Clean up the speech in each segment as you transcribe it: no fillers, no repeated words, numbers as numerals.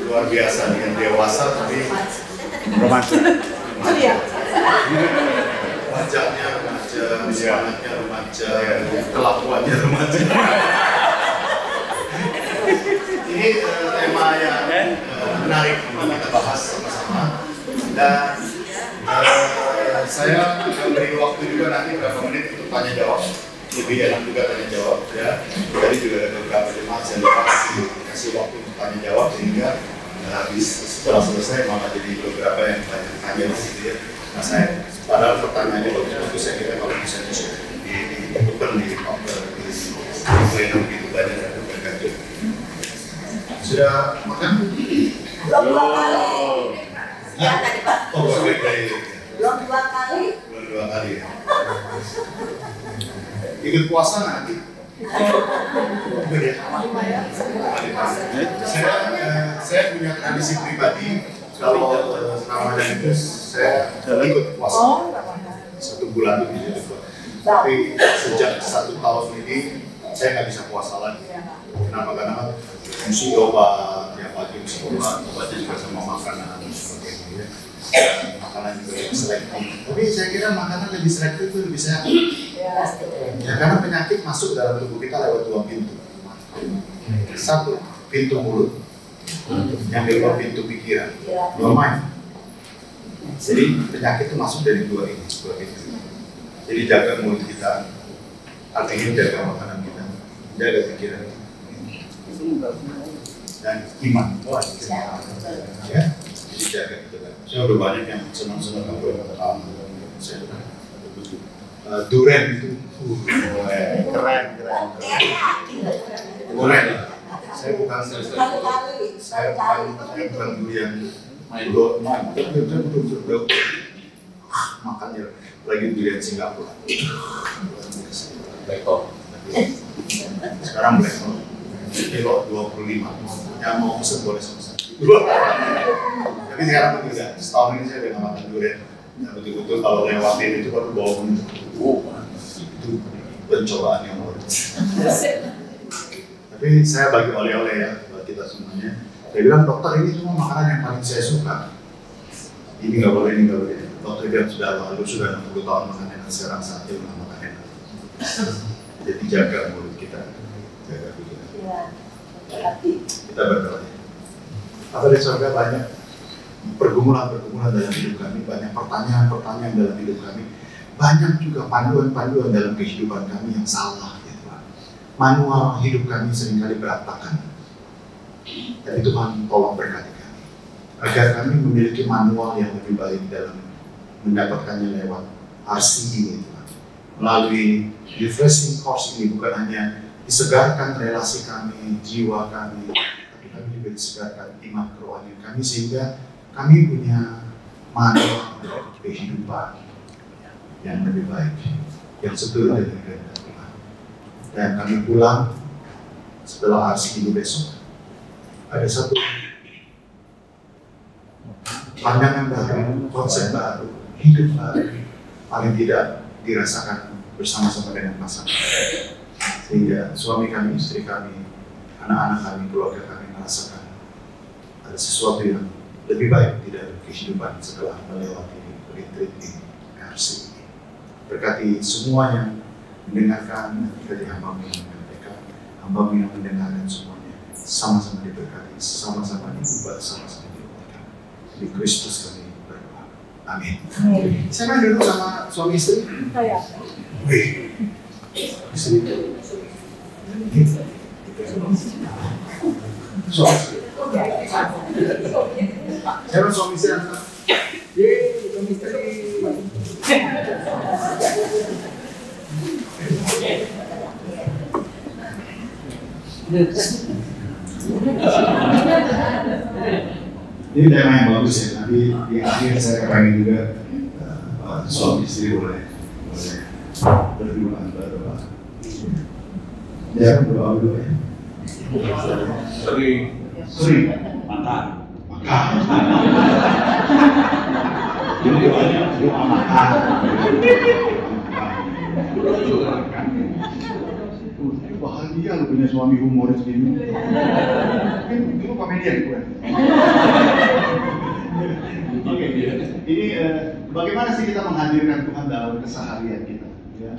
luar biasa dengan dewasa tapi Remaja. wajahnya remaja, semangatnya remaja, kelakuannya remaja. Ini tema yang menarik untuk kita bahas sama-sama, dan saya beri waktu juga nanti berapa menit untuk tanya jawab, lebih enak juga tanya jawab ya. Tadi juga ada beberapa jemaat saya kasih waktu untuk tanya jawab sehingga habis setelah selesai malah jadi beberapa yang tanya gitu ya. Nah saya padahal pertanyaannya bagus-bagus, saya kira kalau bisa ditukar di plenum gitu banyak dan berganti. Sudah makan? Belum 2 kali. Ya tadi Pak. Oh, baik. Belum 2 kali. Belum 2 kali ya. Ikut puasa nanti. Saya punya tradisi pribadi kalau Ramadan itu saya ikut puasa 1 bulan itu. Tapi sejak 1 tahun ini saya nggak bisa puasa lagi. Kenapa? Karena mesti obat, ya pagi mesti obatnya juga sama makanan seperti itu ya. Makanan juga yang selektif. Tapi saya kira makanan lebih selektif itu lebih sehat. Ya, karena penyakit masuk dalam tubuh kita lewat 2 pintu. 1, pintu mulut. Yang kedua, pintu pikiran. 2 mind. Jadi penyakit itu masuk dari 2 pintu. Jadi jaga mulut kita, artinya jaga makanan kita, jaga pikiran kita. Dan iman. Ya, jadi jaga itu kan. Saya udah banyak yang senang-senang kalau saya durian itu keren. Durian. Saya bukan durian. Makannya lagi durian Singapura. Black sekarang black kilo 25. Yang mau pesen boleh pesan. Tapi sekarang tidak. Setahun ini saya udah nggak makan durian. Nah, betul-betul kalau lewatin itu baru bau itu pencobaan yang luar biasa. Tapi saya bagi oleh-oleh ya buat kita semuanya. Saya bilang dokter ini semua makanan yang paling saya suka. Ini nggak boleh, ini nggak boleh. Dokter bilang sudah 60 tahun makan enak, sekarang saatnya udah makan enak. Jadi jaga mulut kita, jaga pikiran. Kita berdoa. Apa di surga banyak pergumulan dalam hidup kami, banyak pertanyaan dalam hidup kami, banyak juga panduan dalam kehidupan kami yang salah, ya Tuhan. Manual hidup kami seringkali berantakan. Dan Tuhan tolong berkati kami, agar kami memiliki manual yang lebih baik dalam mendapatkannya lewat RC ini, Tuhan. Melalui refreshing course ini bukan hanya disegarkan relasi kami, jiwa kami, tapi kami juga disegarkan iman kerohanian kami sehingga kami punya manual kehidupan yang lebih baik, yang seturut dengan kehendak Tuhan. Dan kami pulang setelah RC ini besok, ada satu pandangan baru, konsep baru, hidup baru, paling tidak dirasakan bersama-sama dengan pasangan. Sehingga suami kami, istri kami, anak-anak kami, keluarga kami merasakan ada sesuatu yang lebih baik di dalam kehidupan setelah melewati retreat ini, RC ini. Berkati semua yang mendengarkan, berkati hamba-Mu yang menyampaikan, hamba-Mu yang mendengarkan semuanya, sama-sama diberkati, sama-sama diubah, sama-sama diubahkan. Di Kristus kami berdoa. Amin. Saya main dulu sama suami istri. Saya. Wih, istri. Siapa suami istri? Suami istri. Ini tema yang bagus ya. Nanti di akhir saya kepengen juga suami istri boleh berdua berdoa. Ya berdoa dulu ya. Sering makan. Jadi doanya doa makan. Bahagia lu punya suami humoris gini. Dulu kami komedian bukan? Oke, ini bagaimana sih kita menghadirkan Tuhan dalam keseharian kita? Ya.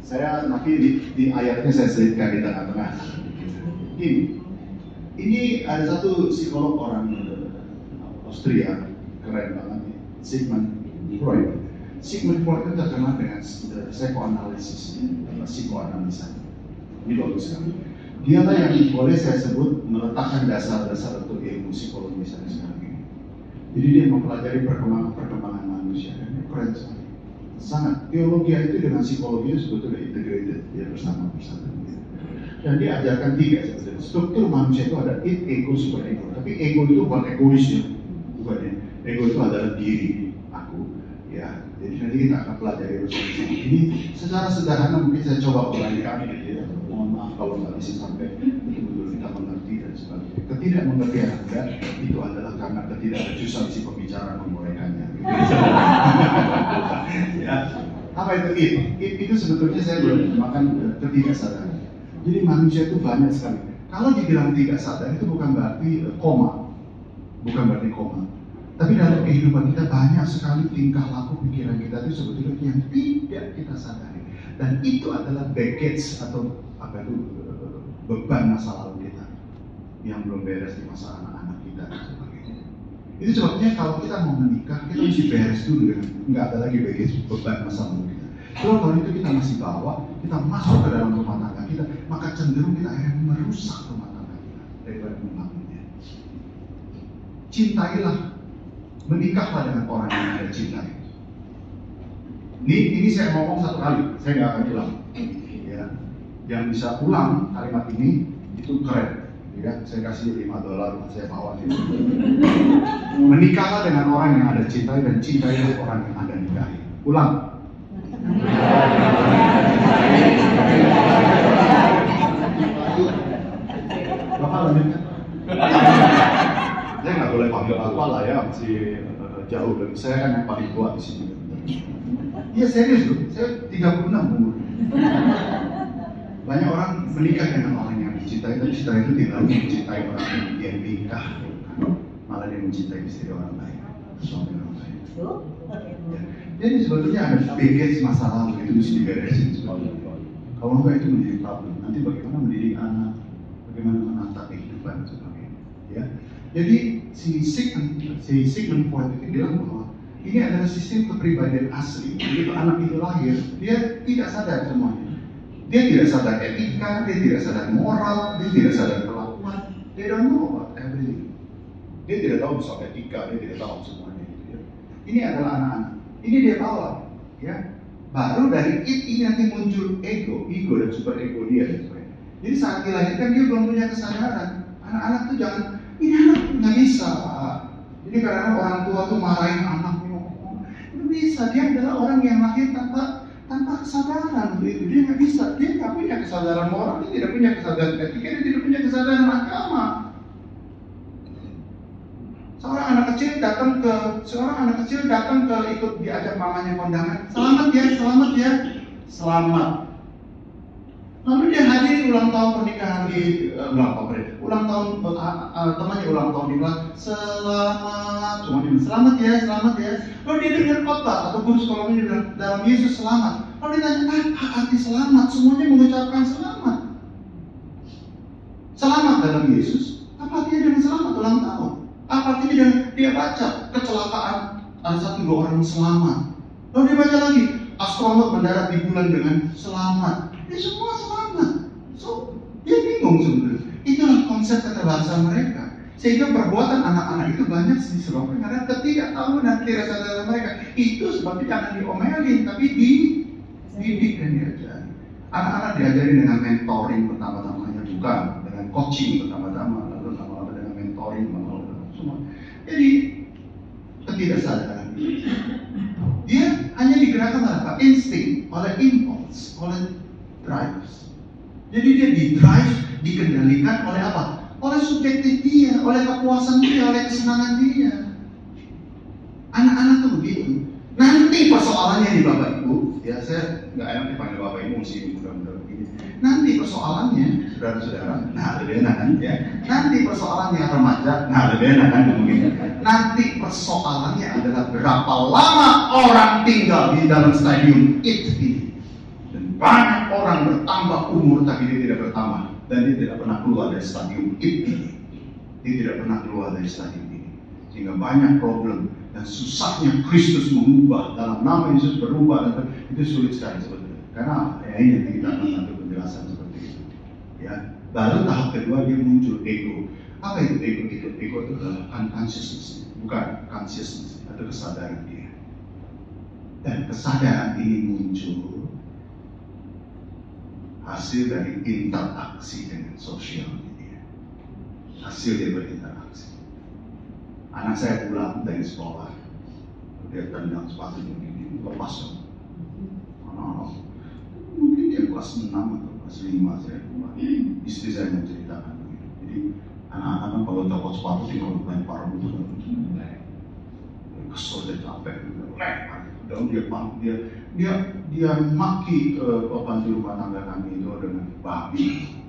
Saya nanti di ayatnya saya selipkan di tengah-tengah. Ini ada satu psikolog orang Austria, keren banget, Sigmund Freud. Sigmund Freud itu terkenal dengan psikoanalisis, psikoanalisa. Ini bagus sekali. Dialah yang boleh saya sebut meletakkan dasar-dasar untuk ilmu psikologi saya sekarang ini. Jadi dia mempelajari perkembangan manusia, dan ini keren sekali. Sangat teologi itu dengan psikologi itu sebetulnya integrated, dia bersama. Dan dia ajarkan 3 sebetulnya. Struktur manusia itu ada id, ego, super ego. Tapi ego itu bukan egois ya, bukan ya. Ego itu adalah diri aku, ya. Jadi nanti kita akan pelajari bersama. Ini secara sederhana mungkin saya coba uraikan gitu ya. Mohon maaf kalau nggak bisa sampai betul-betul kita mengerti dan sebagainya. Ketidakmengertian Anda itu adalah karena ketidakjujuran si pembicara menguraikannya. Ya, apa itu id? Id itu sebetulnya saya boleh makan ketidaksadaran. Jadi manusia itu banyak sekali. Kalau dibilang tidak sadar itu bukan berarti koma, Tapi dalam kehidupan kita banyak sekali tingkah laku pikiran kita itu sebetulnya yang tidak kita sadari. Dan itu adalah baggage atau beban masa lalu kita yang belum beres di masa anak-anak kita dan sebagainya. Itu sebabnya kalau kita mau menikah kita mesti beres dulu dengan nggak ada lagi baggage beban masa lalu kita. Kalau itu kita masih bawa, kita masuk ke dalam rumah tangga kita, maka cenderung kita akan merusak rumah tangga kita daripada membangunnya. Cintailah, menikahlah dengan orang yang Anda cintai. Ini saya ngomong 1 kali, saya nggak akan ulang. Ya, yang bisa ulang kalimat ini itu keren. Ya, saya kasih $5, saya bawa itu. Menikahlah dengan orang yang Anda cintai dan cintailah orang yang Anda nikahi. Ulang. Bapak lanjutkan. Saya nggak boleh panggil Bapak lah ya, masih jauh dari saya kan yang paling tua di sini. Iya serius loh, saya 36 umur. Banyak orang menikah dengan orang yang dicintai, tapi setelah itu tidak lagi mencintai orang yang dia nikah, malah dia mencintai istri orang lain, suami orang lain. Ya. Jadi sebetulnya ada baggage masa lalu itu mesti diberesin sebetulnya. Kalau enggak itu menjadi problem. Nanti bagaimana mendidik anak, bagaimana menata kehidupan dan sebagainya. Ya. Jadi si Sigmund Freud itu bilang bahwa ini adalah sistem kepribadian asli. Begitu anak itu lahir, dia tidak sadar semuanya. Dia tidak sadar etika, dia tidak sadar moral, dia tidak sadar kelakuan. They don't know about everything. Dia tidak tahu soal etika, dia tidak tahu semuanya. Gitu ya. Ini adalah anak-anak. Ini dia bawa, ya. Baru dari ini nanti muncul ego dan super ego dia. Jadi saat dilahirkan dia belum punya kesadaran. Anak-anak tuh jangan, ini anak nggak bisa. Jadi kadang orang tua tuh marahin anaknya, nggak bisa. Dia adalah orang yang lahir tanpa kesadaran itu. Dia nggak bisa. Dia nggak punya kesadaran moral, dia tidak punya kesadaran etika, dia tidak punya kesadaran agama. Seorang anak kecil datang ke ikut diajak mamanya kondangan. Selamat ya. Lalu dia hadir ulang tahun pernikahan ulang tahun temannya ulang tahun di kelas. Selamat ya. Lalu dia dengar khotbah atau guru sekolahnya bilang dalam Yesus selamat. Lalu dia tanya, apa arti selamat? Semuanya mengucapkan selamat. Selamat dalam Yesus. Apa artinya dengan selamat ulang tahun? Apa artinya dengan dia baca kecelakaan ada 1-2 orang selamat. Lalu dia baca lagi astronot mendarat di bulan dengan selamat. Dia semua selamat. So dia bingung sebenarnya. Itulah konsep keterbatasan mereka. Sehingga perbuatan anak-anak itu banyak disebabkan karena ketidaktahuan dan ketidaksadaran mereka. Itu sebabnya jangan diomelin, tapi dididik dan diajari. Anak-anak diajari dengan mentoring pertama-tamanya, bukan dengan coaching pertama-tama, lalu lama-lama dengan mentoring, semua. Jadi ketidaksadaran dia hanya digerakkan oleh apa? Insting, oleh impulse, oleh drives. Jadi dia dikendalikan oleh apa? Oleh subjektif dia, oleh kepuasan dia, oleh kesenangan dia. Anak-anak tuh begitu. Nanti persoalannya di Bapak Ibu, ya saya nggak enak dipanggil Bapak emosi, mudah-mudahan begini. Nanti persoalannya, saudara-saudara, nah lebih enak kan ya. Nanti persoalannya remaja, nah lebih enak kan mungkin. Nanti persoalannya adalah berapa lama orang tinggal di dalam stadium it ini. Dan banyak orang bertambah umur tapi dia tidak bertambah dan dia tidak pernah keluar dari stadium it ini. Dia tidak pernah keluar dari stadium ini. Sehingga banyak problem dan susahnya Kristus mengubah dalam nama Yesus berubah dan itu sulit sekali sebetulnya. Karena ini nanti kita akan satu penjelasan seperti itu. Ya, baru tahap kedua dia muncul ego. Apa itu ego? Ego itu adalah unconsciousness, bukan consciousness atau kesadaran dia. Dan kesadaran ini muncul hasil dari interaksi dengan sosial media. Hasil dia berinteraksi. Anak saya pulang dari sekolah, dia tendang sepatunya ini, lepas dong. Anak-anak, mungkin dia kelas 6 atau kelas 5 saya pulang. Istri saya menceritakan begitu. Jadi anak-anak kan kalau copot sepatu tinggal lempar gitu kan. Kesel dia capek, lempar. Dan dia maki pembantu rumah tangga kami itu dengan babi.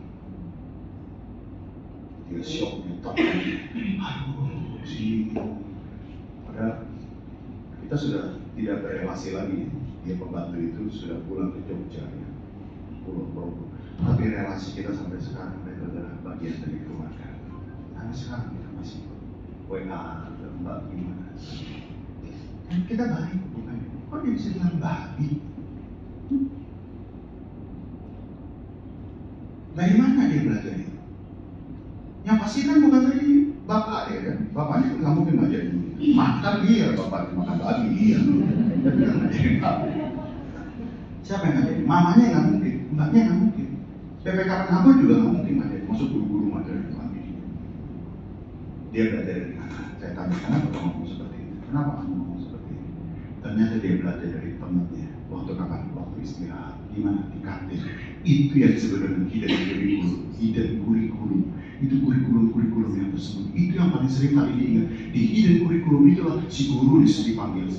Dia shock, dia takut. Aduh. Padahal kita sudah tidak berrelasi lagi. Dia pembantu itu sudah pulang ke Jogja ya. Pulang. Tapi relasi kita sampai sekarang itu adalah bagian dari keluarga. Sampai sekarang kita masih WA dan Mbak gimana. Dan kita baik bukan? Kok dia bisa bilang babi? Dari mana dia belajar itu? Yang pasti kan bukan dari bapak dia kan, bapaknya nggak mungkin ngajarin makan dia, bapak makan babi dia, tapi kan ngajarin babi. Siapa yang ngajarin? Mamanya nggak mungkin, mbaknya nggak mungkin, PPKP Nabo juga nggak mungkin ngajarin, masuk guru-guru ngajarin babi. Dia belajar dari mana? Saya tanya, kenapa kamu ngomong seperti itu? Kenapa kamu ngomong seperti itu? Ternyata dia belajar dari temannya. Waktu kapan? Waktu istirahat, gimana di kantin. Itu yang sebenarnya hidden kurikulum. Itu kurikulum yang tersebut. Itu yang paling sering kali diingat. Di hidden kurikulum itulah si guru dipanggil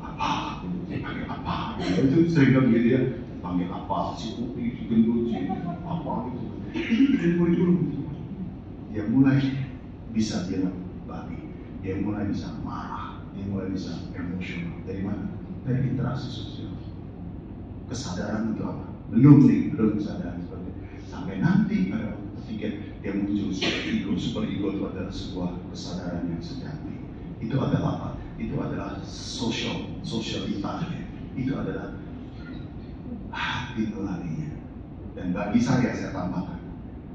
apa? Dipanggil apa? Itu sering kali gitu ya. Panggil apa? Si putih, si gendut, si apa gitu. Itu hidden kurikulum. Dia mulai bisa bilang babi. Dia mulai bisa marah. Dia mulai bisa emosional. Dari mana? Dari interaksi sosial. Kesadaran itu apa? Belum kesadaran seperti itu. Sampai nanti pada ketika dia muncul super ego itu adalah sebuah kesadaran yang sejati. Itu adalah apa? Itu adalah sosialita. Itu adalah hati nuraninya. Dan bagi saya tambahkan,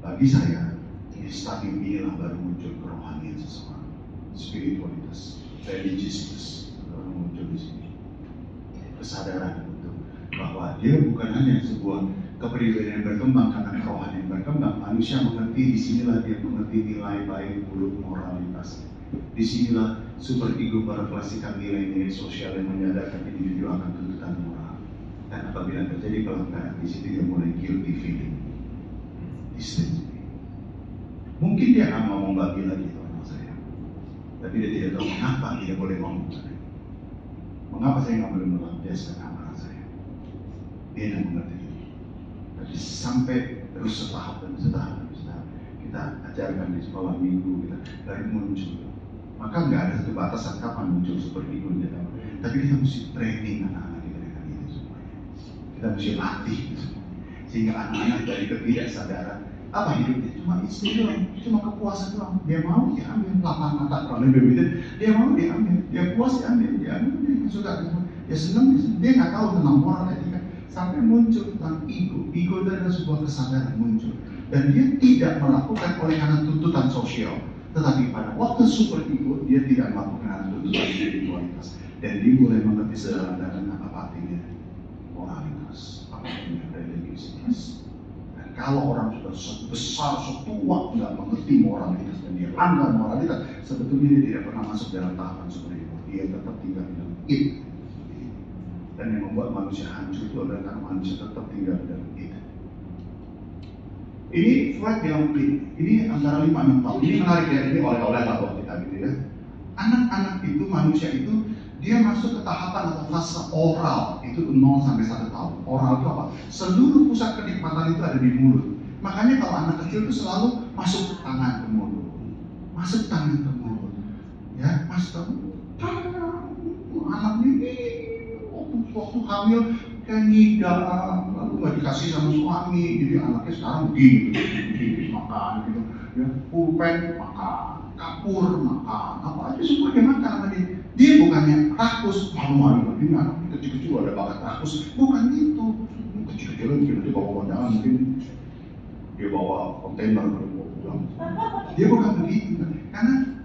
bagi saya di stadium inilah baru muncul kerohanian seseorang, spiritualitas, religiositas baru muncul di sini. Kesadaran untuk bahwa dia bukan hanya sebuah kepribadian yang berkembang karena kerohanian yang berkembang. Manusia mengerti, disinilah dia mengerti nilai baik buruk moralitas. Disinilah super ego merefleksikan nilai-nilai sosial yang menyadarkan individu akan tuntutan moral. Dan apabila terjadi pelanggaran, di situ dia mulai guilty feeling, distance. Mungkin dia akan ngomong babi lagi sama saya, tapi dia tidak tahu mengapa dia boleh ngomong saya. Mengapa saya nggak boleh melampiaskan amarah saya? Dia yang mengerti ini. Tapi sampai terus setahap kita ajarkan di sekolah minggu kita dari muncul. Maka nggak ada satu batasan kapan muncul seperti itu. Tapi kita mesti training anak-anak kita dengan itu semuanya. Kita mesti latih itu semua. Sehingga anak-anak dari ketidaksadaran apa hidupnya cuma istri doang, cuma kepuasan doang. Dia mau diambil 8 mata kalau lebih begitu. Dia mau diambil, dia puas diambil, dia suka, dia senang, dia nggak tahu tentang moral etika. Sampai muncul tentang ego. Ego itu adalah sebuah kesadaran muncul. Dan dia tidak melakukan oleh karena tuntutan sosial. Tetapi pada waktu super ego, dia tidak melakukan karena tuntutan spiritualitas. Dan dia mulai mengerti sedalam-dalam apa artinya moralitas, apa artinya religiositas. Dan kalau orang sudah besar, setua, nggak mengerti moralitas dan dia langgar moralitas, sebetulnya dia tidak pernah masuk dalam tahapan seperti itu. Dia tetap tinggal di dalam it. Dan yang membuat manusia hancur itu adalah karena manusia tetap tinggal dalam it. Ini Freud bilang ini antara 5-6 tahun. Ini menarik ya, ini oleh-oleh lah buat kita gitu ya. Anak-anak itu, manusia itu dia masuk ke tahapan atau fase oral, itu 0 sampai 1 tahun. Oral itu apa? Seluruh pusat kenikmatan itu ada di mulut. Makanya kalau anak kecil itu selalu masuk tangan ke mulut, masuk tangan ke mulut, ya, masuk anak ini waktu hamil kayak ngidam, lalu nggak dikasih sama suami, jadi anaknya sekarang begini, makan gitu, ya, pulpen makan, kapur makan, apa aja semua dia makan sama dia. Dia bukannya rakus, malu-malu, ini anak kecil-kecil ada bakat rakus, bukan itu. Kecil-kecilan dia bawa kondangan, mungkin dia bawa kontainer bawa pulang. Dia bukan begitu, karena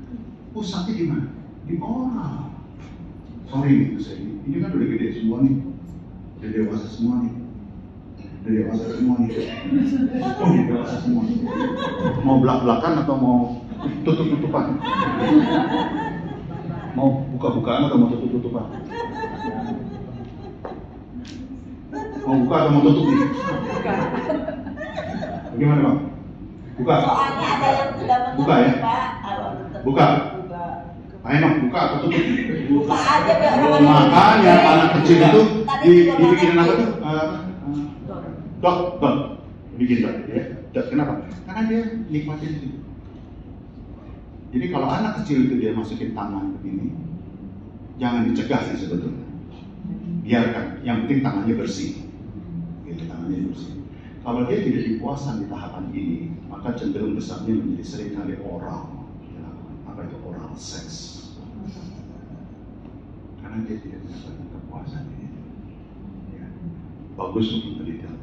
pusatnya di mana? Di oral. Sorry gitu saya, ini kan udah gede semua nih, udah dewasa semua nih, udah dewasa semua nih. Oh, udah dewasa semua. Mau belak-belakan atau mau tutup-tutupan? Mau buka-bukaan atau mau tutup-tutupan? Mau buka atau mau tutup nih? Bagaimana Bang? Buka? Soalnya ada yang sudah buka ya? Buka? Ayo Bang, buka atau tutup? Buka aja biar makanya anak kecil itu dibikin apa tuh? Dot. Bikin dot ya. Dot kenapa? Karena dia nikmatin itu. Jadi kalau anak kecil itu dia masukin tangan begini, jangan dicegah sih sebetulnya. Biarkan, yang penting tangannya bersih. Gitu, tangannya bersih. Kalau dia tidak dipuaskan di tahapan ini, maka cenderung besarnya menjadi seringkali oral. Apa itu oral seks? Karena dia tidak mendapatkan kepuasan ini. Ya. Bagus untuk penelitian.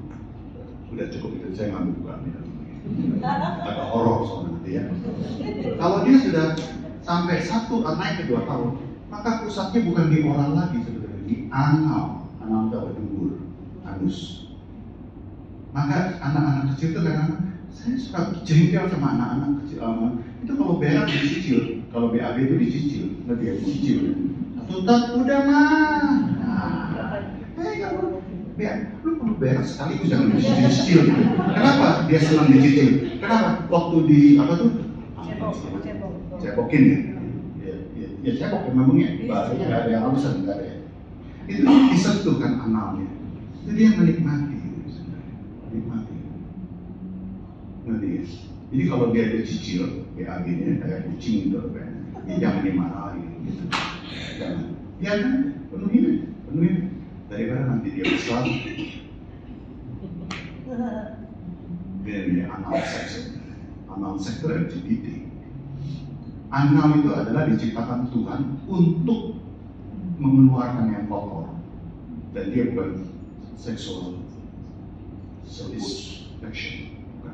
Sudah cukup itu, saya nggak buka nih. Agak horor soalnya ya. Kalau dia sudah sampai 1 naik ke 2 tahun, maka pusatnya bukan di oral lagi sebetulnya, di anal. Anal itu apa? Dubur, anus. Maka anak-anak kecil itu kadang saya suka jengkel sama anak-anak kecil. Itu kalau berak dicicil, kalau BAB itu dicicil, nanti ya dicicil. Tutup udah mah. Kalau lu perlu berak sekali jangan dicicil. Kenapa dia senang dicicil? Kenapa? Waktu di apa tuh? Cebokin ya. Ya cebok memangnya. Bahasanya nggak ada yang halusan, nggak ada ya. Itu disentuh kan analnya. Itu dia menikmati. Nanti ya. Jadi kalau dia dicicil, BAB-nya kayak kucing gitu kan. Ya jangan dimarahin gitu. Jangan. Ya kan? Penuhin. Daripada nanti dia besar, dia anal seks. Anal seks itu LGBT. Anal itu adalah diciptakan Tuhan untuk mengeluarkan yang kotor, dan dia bukan sexual satisfaction. Bukan.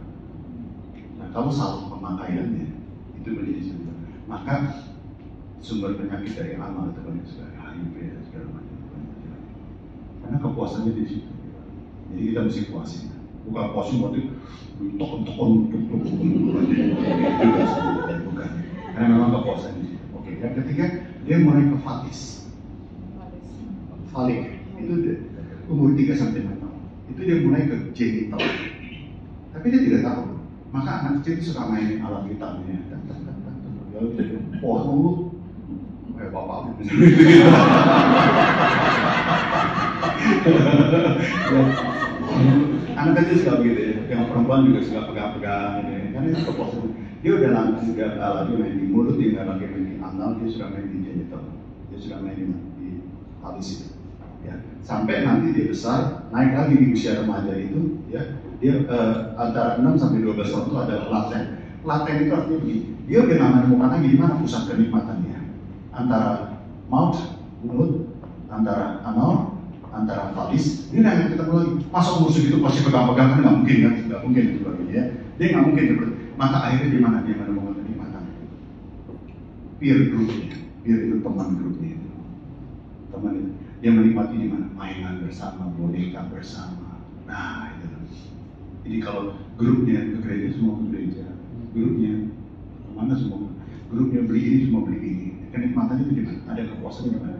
Nah, kalau salah pemakaiannya itu menjadi sumber. Maka sumber penyakit dari anal itu banyak sekali, HIV dan segala macam. Karena kepuasannya di situ. Jadi kita mesti puasin. Bukan puasin waktu tokon bukan. Karena memang kepuasan di situ. Oke, yang ketiga dia mulai ke fatis. Falik itu umur 3 sampai 6 tahun. Itu dia mulai ke genital. Tapi dia tidak tahu. Maka anak kecil itu suka main alat vitalnya. Lalu jadi puas mulu. Kayak bapak anak kecil suka begitu ya, yang perempuan juga suka pegang-pegang gitu ya. Karena itu kepuasan. Dia udah lagi main di mulut, dia nggak lagi main di anal, dia suka main di genital, dia suka main di halis itu. Ya, sampai nanti dia besar, naik lagi di usia remaja itu, ya, dia antara 6 sampai 12 tahun itu ada laten. Laten itu artinya begini, dia udah nggak menemukan lagi di mana pusat kenikmatannya. Antara mouth, mulut, antara anal, antara falis, dia nggak ketemu lagi. Masa umur segitu pasti pegang-pegang kan nggak mungkin kan? Nggak mungkin itu lagi ya. Dia nggak mungkin seperti. Maka akhirnya di mana dia menemukan kenikmatan? Peer groupnya, peer itu teman grupnya itu. Teman itu, dia menikmati di mana? Mainan bersama, boneka bersama. Nah itu. Jadi kalau grupnya ke gereja semua ke gereja, grupnya kemana semua? Grupnya beli ini semua beli ini. Kenikmatan itu di mana? Ada kepuasan di mana?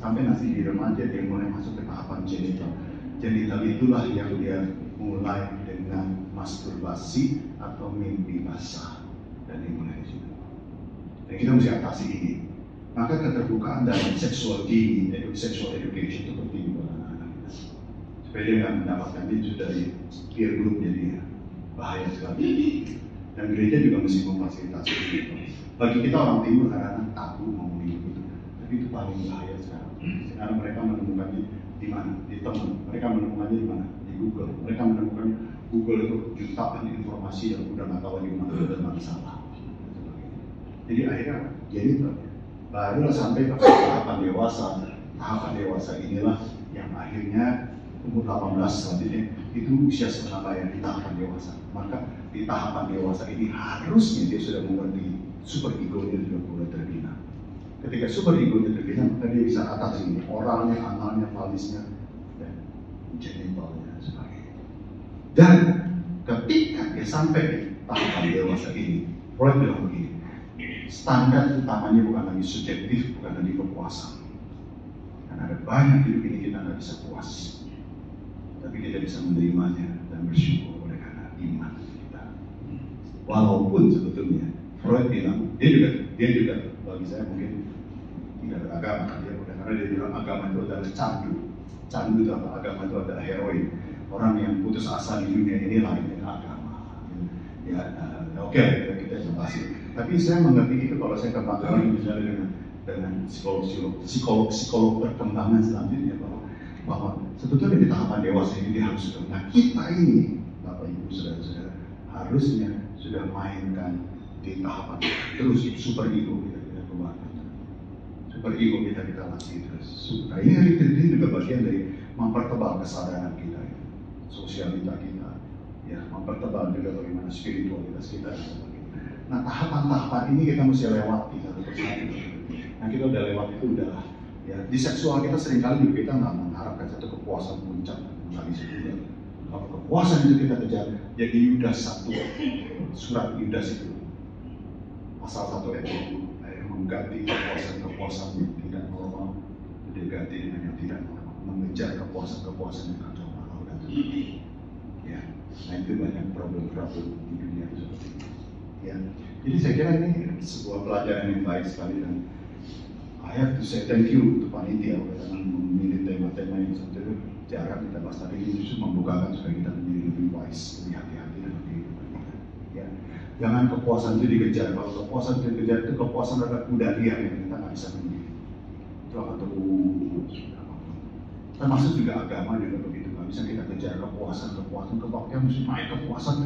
Sampai nanti di remaja dia mulai masuk ke tahapan genital. Genital itulah yang dia mulai dengan masturbasi atau mimpi basah, dan dia mulai di situ. Dan kita mesti atasi ini. Maka keterbukaan dalam sexual education itu penting buat anak-anak kita. Supaya dia nggak mendapatkan itu dari peer groupnya dia. Bahaya sekali. Dan gereja juga mesti memfasilitasi itu. Bagi kita orang timur kadang-kadang tabu ngomong gitu. Tapi itu paling bahaya sekarang. Karena mereka menemukannya di mana? Di teman. Mereka menemukannya di mana? Di Google. Mereka menemukan Google itu jutaan informasi yang udah nggak tahu lagi mana benar mana salah. Jadi akhirnya jadi barulah sampai ke tahapan dewasa. Tahapan dewasa inilah yang akhirnya umur 18 selanjutnya itu usia setengah bayar di tahapan dewasa. Maka di tahapan dewasa ini harusnya dia sudah mengerti super ego-nya sudah mulai terbina. Ketika super ego-nya terbina, maka dia bisa atasi oralnya, analnya, valisnya, dan genitalnya sebagainya. Dan ketika dia sampai di tahapan dewasa ini, Freud bilang begini, standar utamanya bukan lagi subjektif, bukan lagi kepuasan. Karena ada banyak hidup ini kita nggak bisa puas, tapi kita bisa menerimanya dan bersyukur oleh karena iman kita. Walaupun sebetulnya Freud bilang, dia juga bagi saya mungkin tidak beragama, karena dia bilang agama itu adalah candu itu apa? Agama itu adalah heroin. Orang yang putus asa di dunia ini lain dengan agama. Ya, oke, kita bahas itu. Tapi saya mengerti itu kalau saya kembangkan misalnya dengan psikolog perkembangan selanjutnya bahwa sebetulnya di tahapan dewasa ini dia harus sudah. Nah kita ini, Bapak Ibu saudara-saudara, harusnya sudah mainkan di tahapan terus super ego kita keluarkan. Super ego kita latih terus. Nah ini juga bagian dari mempertebal kesadaran kita, sosialita kita, ya mempertebal juga bagaimana spiritualitas kita. Nah tahapan-tahapan ini kita mesti lewati satu persatu. Nah kita udah lewat itu udah ya di seksual kita seringkali juga kita nggak mengharapkan satu kepuasan puncak dari situ. Kalau kepuasan itu kita kejar, jadi Yudas 1 surat Yudas itu pasal 1 ayat 20 yang mengganti kepuasan yang tidak normal diganti dengan yang tidak normal, mengejar kepuasan yang kacau balau dan sebagainya. Ya, nah itu banyak problem-problem di dunia itu seperti itu. Ya, jadi saya kira ini sebuah pelajaran yang baik sekali dan I have to say thank you untuk panitia karena memilih tema-tema yang sebetulnya jarang kita bahas, tapi ini justru membukakan supaya kita menjadi lebih wise, lebih hati-hati dalam kehidupan kita. Ya, jangan kepuasan itu dikejar. Kalau kepuasan itu dikejar itu kepuasan adalah kuda liar yang kita nggak bisa memilih. Itu akan terus. Termasuk juga agama juga begitu. Nggak bisa kita kejar kepuasan kebaktian mesti naik kepuasan.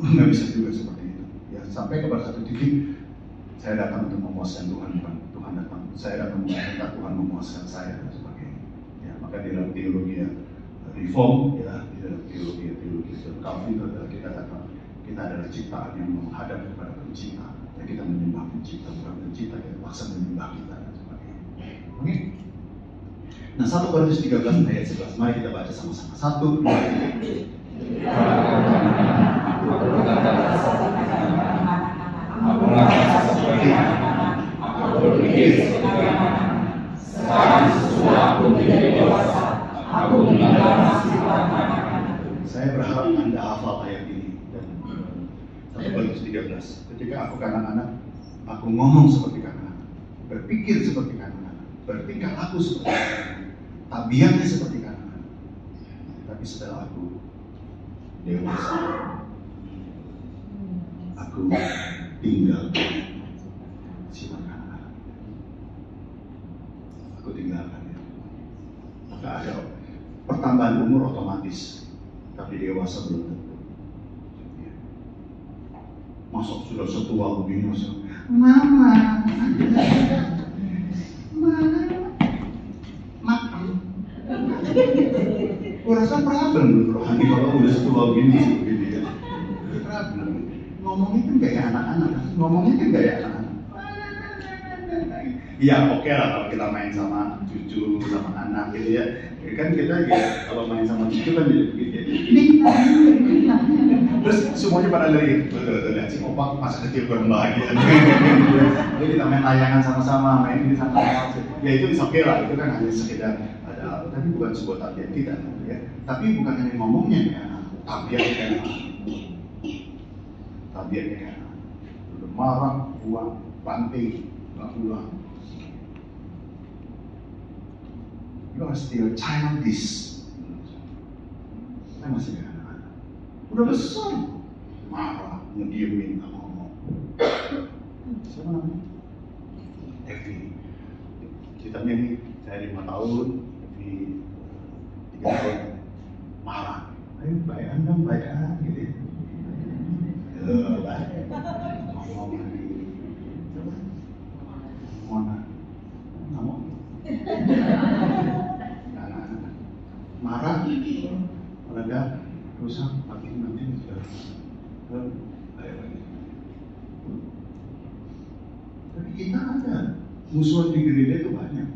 Nggak bisa juga seperti itu. Ya sampai kepada satu titik. Saya datang untuk memuaskan Tuhan, bukan Tuhan datang. Saya datang meminta Tuhan memuaskan saya dan sebagainya. Ya, maka di dalam teologi reform, ya, di dalam teologi Calvin itu adalah kita adalah ciptaan yang menghadap kepada pencipta. Dan kita menyembah pencipta, bukan pencipta yang paksa menyembah kita dan sebagainya. Oke? Nah, 1 Korintus 13 ayat 11. Mari kita baca sama-sama. 1, 2, 3. Aku merasa seperti aku berpikir sekarang sesudah aku menjadi dewasa, aku meninggalkan sifat anak-anak. Saya berharap Anda hafal ayat ini dan 1 Korintus 13. Ketika aku kanak-kanak, aku ngomong seperti kanak-kanak, berpikir seperti kanak-kanak, bertingkah aku seperti kanak-kanak, tabiatnya seperti kanak-kanak. Tapi setelah aku dewasa, aku tinggal sifat kanak-kanak. Aku tinggalkan itu. Maka ada pertambahan umur otomatis, tapi dewasa belum tentu. Ya. Masuk sudah setua begini masuk, Mama, makan. Gue rasa problem rohani kalau udah setua begini ya. Problem. Ngomongnya kan kayak anak-anak, Iya oke lah kalau kita main sama cucu, sama anak gitu ya. Kan kita ya kalau main sama cucu kan jadi begitu ya. Terus semuanya pada lari, betul lihat si opak masa kecil berbahagia. Jadi kita main layangan sama-sama, main ini sama-sama. Ya itu oke lah, itu kan hanya sekedar ada, tapi bukan sebuah tabiat kita ya. Tapi bukan hanya ngomongnya ya, tabiatnya kan. Tabiatnya kan. Marah, buang, banting, nggak pulang. You are still childish. Saya masih anak-anak. Udah besar, marah, ngediemin, nggak ngomong. Siapa namanya? Evi. Ceritanya ini saya 5 tahun, Evi 3 tahun, marah. Ayo bayan dong, bayan gitu. Baik. Ngomong lagi. Coba. Mana? Ngomong. Anak-anak marah, meledak, rusak, nanti sudah. Ayo lagi. Tapi kita ada musuh di gereja itu banyak.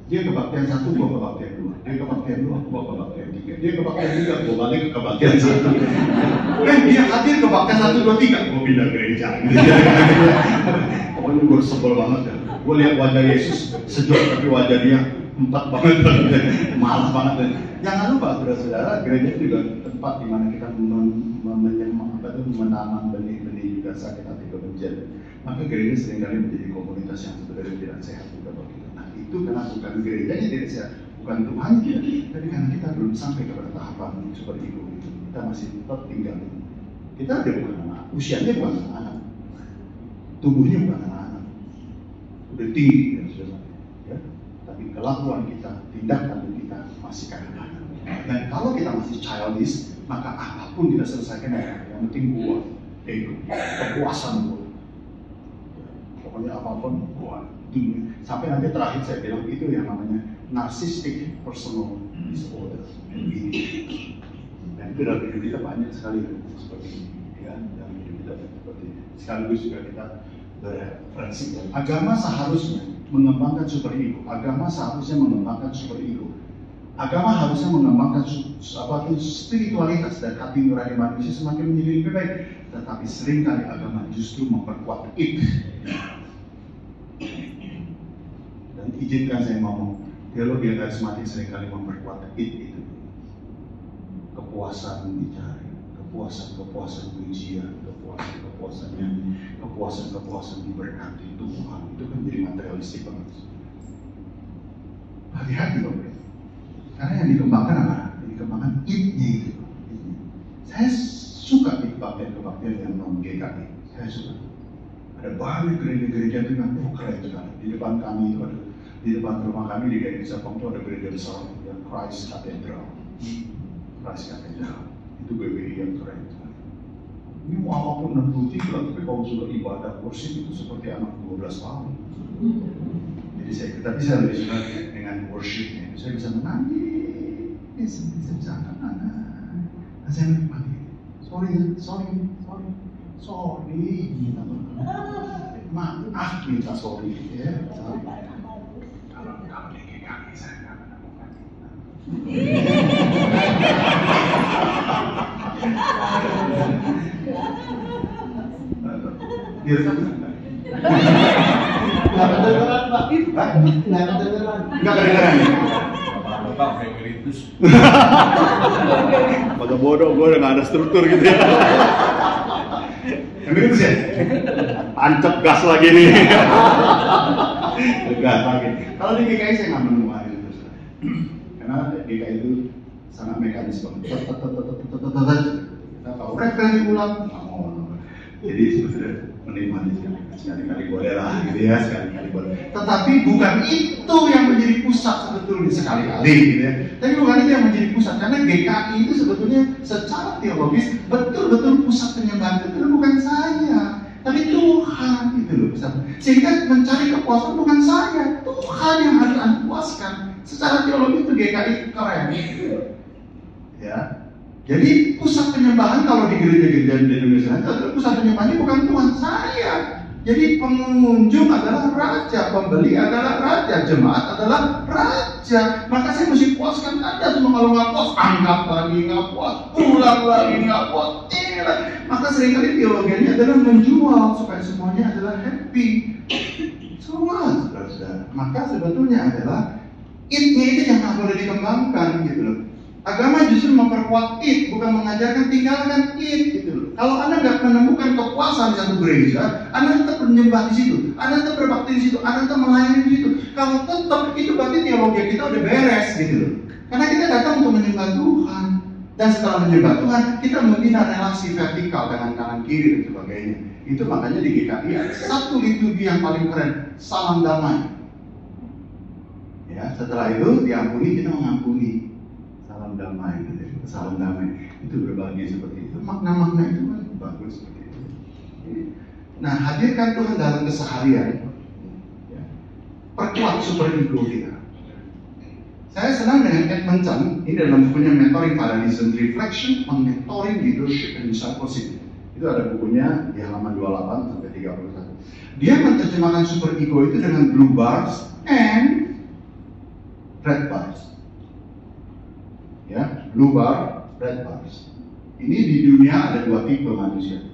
Dia kebaktian 1, gua kebaktian 2. Dia kebaktian 2, gua kebaktian 3. Dia kebaktian 3, gua balik ke kebaktian 1. Dia hadir kebaktian 1, 2, 3, gua pindah gereja. Pokoknya gua sebel banget ya. Gua lihat wajah Yesus sejuk, tapi wajah dia 4 banget, malas banget. Jangan lupa, saudara-saudara, gereja itu juga tempat di mana kita menanam benih-benih juga sakit hati kebencian. Maka gereja seringkali menjadi komunitas yang sebenarnya tidak sehat juga bagi kita. Nah, itu karena bukan gerejanya tidak sehat, bukan Tuhan kita, tapi karena kita belum sampai kepada tahapan seperti itu. Kita masih tetap tinggal. Kita ada bukan anak, usianya bukan anak, tubuhnya bukan anak, udah tinggi ya saudara. Ya, tapi kelakuan kita, tindakan kita masih kanak-kanak. Dan kalau kita masih childish, maka apapun kita selesaikan ya, yang penting gua, ego, kepuasan gua. Pokoknya apapun gua. Sampai nanti terakhir saya bilang itu yang namanya narcissistic personal disorder. Dan itu dalam hidup kita banyak sekali seperti ini, ya. Dalam hidup kita seperti ini. Sekaligus juga kita bereferensi. Agama seharusnya mengembangkan super ego. Agama seharusnya mengembangkan super ego. Agama harusnya mengembangkan spiritualitas dan hati nurani manusia semakin menjadi lebih baik. Tetapi seringkali agama justru memperkuat it. Dan izinkan saya ngomong, teologi karismatik seringkali memperkuat it itu. Kepuasan dicari, kepuasan pujian, kepuasan nyanyi, kepuasan diberkati Tuhan. Itu kan jadi materialistik banget. Hati-hati loh, karena yang dikembangkan apa? Yang dikembangkan it-nya itu. Saya suka di kebaktian yang non GKI. Saya suka. Ada banyak gereja-gereja itu yang keren sekali. Di depan kami itu ada, di depan rumah kami di Galeri Serpong itu ada gereja besar yang Christ Cathedral. Itu GBI yang keren sekali. Ini walaupun 63, tapi kalau sudah ibadah worship itu seperti anak 12 tahun. Jadi saya lebih suka dengan worshipnya. Saya bisa menangis, saya bisa angkat-angkat. Dan saya menikmati. Sorry, maaf minta sorry ya. Kalau di kaki saya nggak menemukan. Direkam nggak? Nggak kedengeran Pak. Nggak kedengeran. Bapak emeritus. Pada bodoh, gue udah nggak ada struktur gitu ya. Emeritus ya? Tancap gas lagi nih. Gas lagi. Kalau di GKI saya nggak menemukan itu. Karena GKI itu sangat mekanis banget. Kita tahu referensi ulang. Jadi sebetulnya menikmati sekali-kali boleh lah gitu ya, sekali-kali boleh. Tetapi bukan itu yang menjadi pusat sebetulnya sekali-kali gitu ya. Tapi bukan itu yang menjadi pusat, karena GKI itu sebetulnya secara teologis betul-betul pusat penyembahan itu bukan saya, tapi Tuhan gitu loh. Sehingga mencari kepuasan bukan saya, Tuhan yang harus Anda puaskan. Secara teologis itu GKI keren ya. Jadi pusat penyembahan kalau di gereja-gereja di Indonesia, pusat penyembahannya bukan Tuhan, saya. Jadi pengunjung adalah raja, pembeli adalah raja, jemaat adalah raja. Maka saya mesti puaskan Anda semua. Kalau nggak puas, angkat lagi nggak puas, pulang lagi nggak puas, maka seringkali teologianya adalah menjual supaya semuanya adalah happy. Semua, saudara-saudara. Maka sebetulnya adalah it-nya itu yang nggak boleh dikembangkan gitu loh. Agama justru memperkuat it, bukan mengajarkan tinggalkan it gitu loh. Kalau Anda nggak menemukan kepuasan di satu gereja, Anda tetap menyembah di situ, Anda tetap berbakti di situ, Anda tetap melayani di situ. Kalau tetap itu berarti teologi kita udah beres gitu loh. Karena kita datang untuk menyembah Tuhan. Dan setelah menyembah Tuhan, kita membina relasi vertikal dengan kanan kiri dan sebagainya. Itu makanya di GKI ada satu liturgi yang paling keren, salam damai. Ya, setelah itu diampuni, kita mengampuni. Salam damai, gitu. Salam damai. Itu berbagi seperti itu. Makna-makna itu kan bagus seperti itu. Nah, hadirkan Tuhan dalam keseharian. Ya. Perkuat super ego kita. Saya senang dengan Edmund Chan, ini dalam bukunya Mentoring Paradigm Reflection on Mentoring Leadership and Discipleship. Itu ada bukunya di halaman 28 sampai 31. Dia menerjemahkan super ego itu dengan blue bars and red bars. Ya, blue bar, red bars. Ini di dunia ada dua tipe manusia,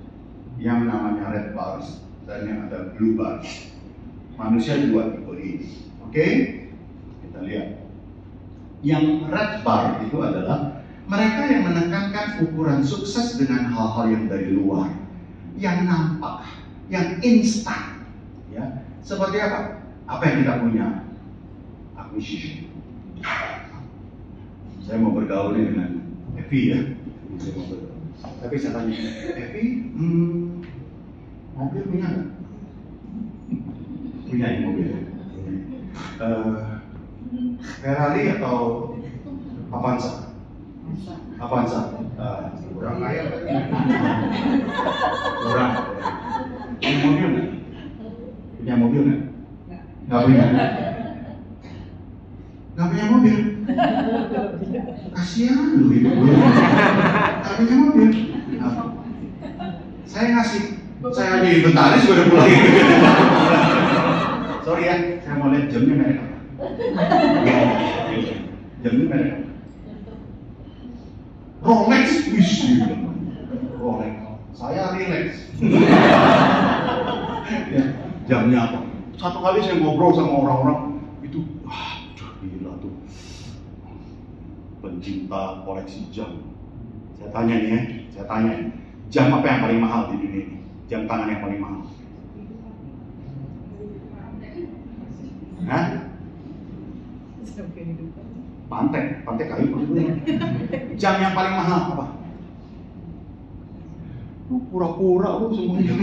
yang namanya red bars dan yang ada blue bars. Manusia dua tipe ini. Oke, kita lihat. Yang red bar itu adalah mereka yang menekankan ukuran sukses dengan hal-hal yang dari luar, yang nampak, yang instan. Ya, seperti apa? Apa yang kita punya? Acquisition. Saya mau bergaul dengan Evi ya. Tapi saya tanya, Evi, mobil punya nggak? Punya ya mobil. Ferrari atau Avanza? Avanza. Kurang kaya. Kurang. Punya mobil nggak? Punya mobil nggak? Nggak punya. Nggak punya mobil. Kasihan lu hidup lu. Nggak punya mobil. Saya ngasih, saya di inventaris udah pulang. Sorry ya, saya mau lihat jamnya merek apa. Jamnya merek apa? Rolex, wis. Rolex. Saya relax. Ya, jamnya apa? Satu kali saya ngobrol sama orang-orang itu, gila tuh, pencinta koleksi jam. Saya tanya nih ya, jam apa yang paling mahal di dunia ini? Jam tangan yang paling mahal? Hah? Pantai kayu maksudnya. Jam yang paling mahal apa? Pura-pura lu semuanya.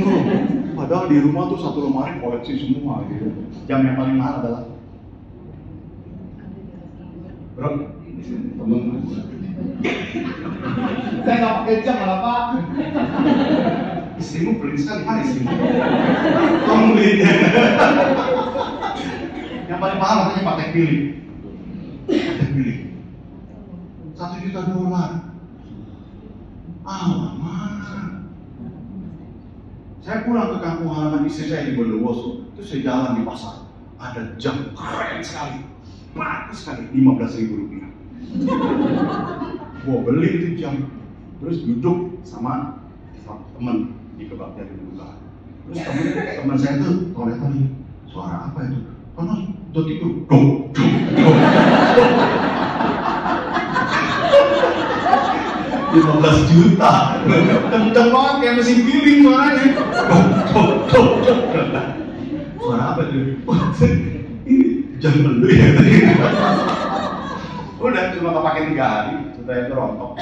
Padahal di rumah tuh satu lemari koleksi semua gitu. Jam yang paling mahal adalah bro, temen. Saya nggak pakai jam malah Pak. Istrimu beli sekali hari istrimu. Kamu belinya. Yang paling mahal katanya Patek Philippe. Patek Philippe. $1 juta. Alamak. Saya pulang ke kampung halaman istri saya di Bondowoso. Terus saya jalan di pasar. Ada jam keren sekali. Bagus sekali. Rp15.000. Gua beli itu jam. Terus duduk sama teman di kebaktian di buka. Terus teman saya tuh toleh-toleh. Suara apa itu? Karena detik itu dong. 15 juta. Kenceng banget kayak mesin giling suaranya. Suara apa itu? Ini jam belu ya. Udah cuma kepake 3 hari, setelah itu rontok.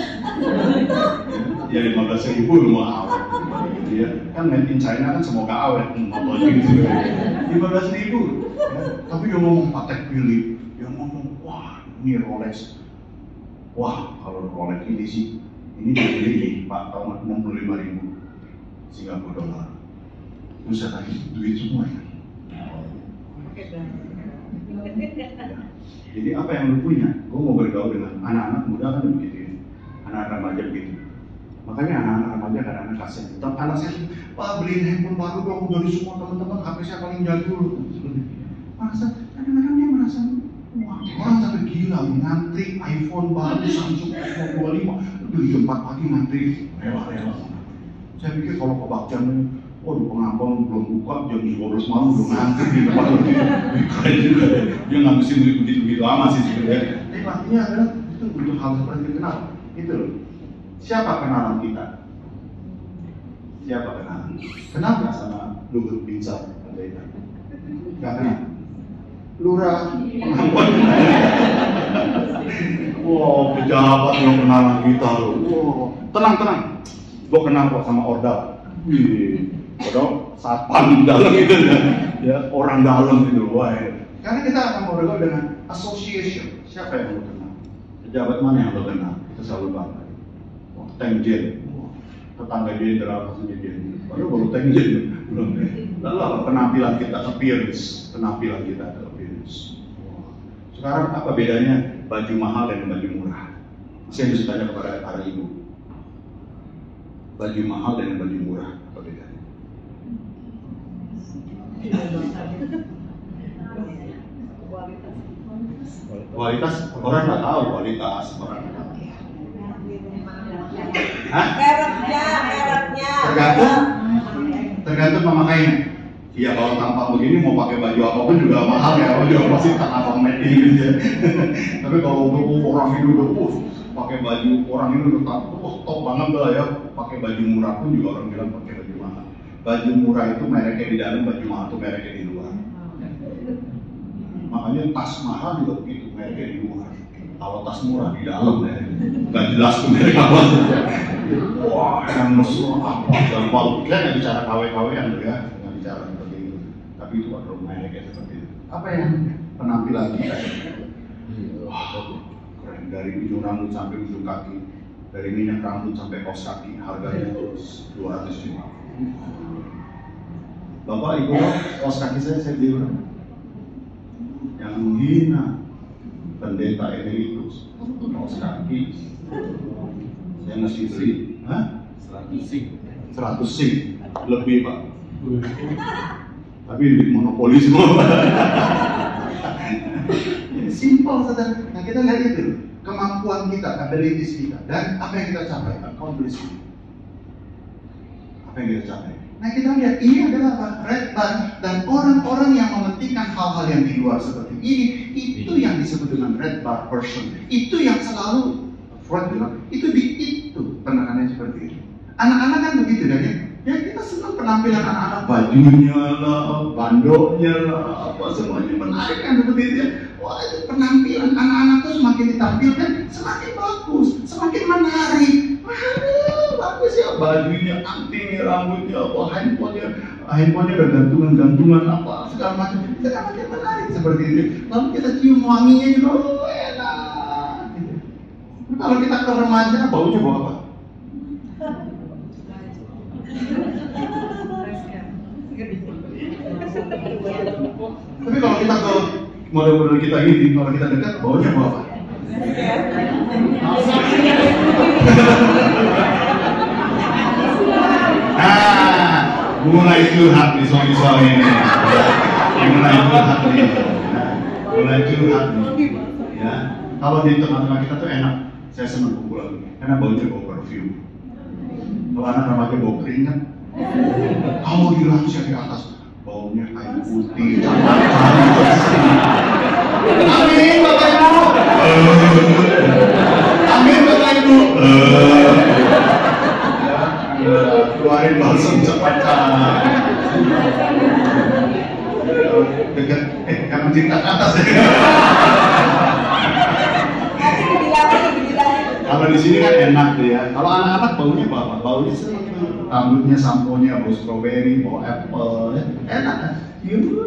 Ya 15.000 mau awet. Iya, kan made in China kan semoga awet, motor gitu. 15.000. Ya, tapi dia ngomong Patek Philippe, dia ngomong wah ini Rolex. Wah kalau Rolex ini sih, ini dibeli Pak tahun 65.000 Singapura dolar. Terus saya tanya duit semua ya. Jadi apa yang lu punya? Gue mau bergaul dengan anak-anak muda kan begitu ya. Anak-anak remaja begitu. Makanya anak-anak remaja kadang-kadang kasihan. Tapi anak saya, Pak beliin handphone baru dong dari semua teman-teman, HP saya paling jago. Merasa, kadang-kadang dia merasa, wah orang sampai gila ngantri iPhone baru, Samsung iPhone 25. Udah jam 4 pagi ngantri, rela-rela. Saya pikir kalau kebaktian, waduh pengambang belum buka, jam 12 malam belum ngantri di tempat itu. Keren juga ya, dia nggak mesti begitu-begitu amat sih sebenarnya. Tapi artinya adalah tuh butuh hal seperti itu. Kenapa? Itu loh. Siapa kenalan kita? Siapa kenalan? Kenal nggak sama Luhut Binsar Panjaitan? Nggak kenal. Lurah Pengampun. Wow, pejabat yang kenalan kita loh. Wow, tenang. Gua kenal kok sama Ordal. Ordal satpam dalam itu ya, orang dalam itu. Wah, karena kita akan ngobrol dengan association. Siapa yang lo kenal? Pejabat mana yang lo kenal? Kita selalu bangga. Wah, Tengjen. Tetangga jenderal maksudnya dia. Baru Tengjen belum. Lalu penampilan kita appearance. Sekarang apa bedanya baju mahal dan baju murah? Saya bisa tanya kepada para ibu. Baju mahal dan baju murah, apa bedanya? Kualitas orang nggak tahu kualitas orang. Hah? Mereknya. Tergantung pemakainya. Iya, kalau tampak begini mau pakai baju apapun juga mahal ya, juga pasti tanpa made in gitu ya. Tapi kalau untuk orang ini udah pakai baju orang ini udah top banget lah ya, pakai baju murah pun juga orang bilang pakai baju mahal. Baju murah itu mereknya di dalam, baju mahal itu mereknya di luar. Makanya tas mahal juga begitu, mereknya di luar. Kalau tas murah di dalam ya, nggak jelas tuh merek apa. Wah, yang mesra apa? Dan kalau kita nggak bicara KW-KW-an ya, nggak bicara seperti itu. Tapi itu ada mereknya seperti itu. Apa yang penampilan kita? Wah, keren. Dari ujung rambut sampai ujung kaki, dari minyak rambut sampai kaos kaki, harganya 200 juta. Bapak ikut kaos kaki saya beli berapa? Yang menghina pendeta emeritus, kaos kaki saya mesti beli, 100 sing, lebih Pak. Tapi di monopoli semua. Simpel saudara. Nah kita lihat itu kemampuan kita, abilities kita, dan apa yang kita capai, accomplishment. Apa yang kita capai. Nah kita lihat ini adalah red bar, dan orang-orang yang mementingkan hal-hal yang di luar seperti ini, itu yang disebut dengan red bar person. Itu yang selalu Freud bilang, itu penekanannya seperti itu. Anak-anak kan begitu dan ya kita senang penampilan anak-anak, bajunya lah, bandoknya lah, apa semuanya menarik kan seperti itu ya. Wah itu penampilan anak-anak tuh semakin ditampilkan semakin bagus, semakin menarik. Bagus ya, bajunya, antingnya, rambutnya, apa handphonenya ada gantungan apa segala macam. Itu kan makin menarik seperti itu. Lalu kita cium wanginya juga, enak. Gitu. Kalau kita ke remaja, baunya bau apa? Tapi kalau kita ke model-model kita gini, kalau kita dekat, baunya bau apa? Mulai curhat nih soal ini. Mulai curhat nih. Ya, kalau di tengah-tengah kita tuh enak. Saya senang kumpul lagi, karena baunya bau perfume. Kalau anak remaja bau keringat. Kalau di lansia di atas, baunya kayu putih, Amin Bapak Ibu. Amin Bapak Ibu. Keluarin balsam sepacar. Dekat, yang mencinta atas ya. Kalau di sini kan enak tuh ya. Kalau anak-anak baunya apa? Baunya seneng tuh. Rambutnya, samponya, bau strawberry, bau apple, ya. Enak kan? Gitu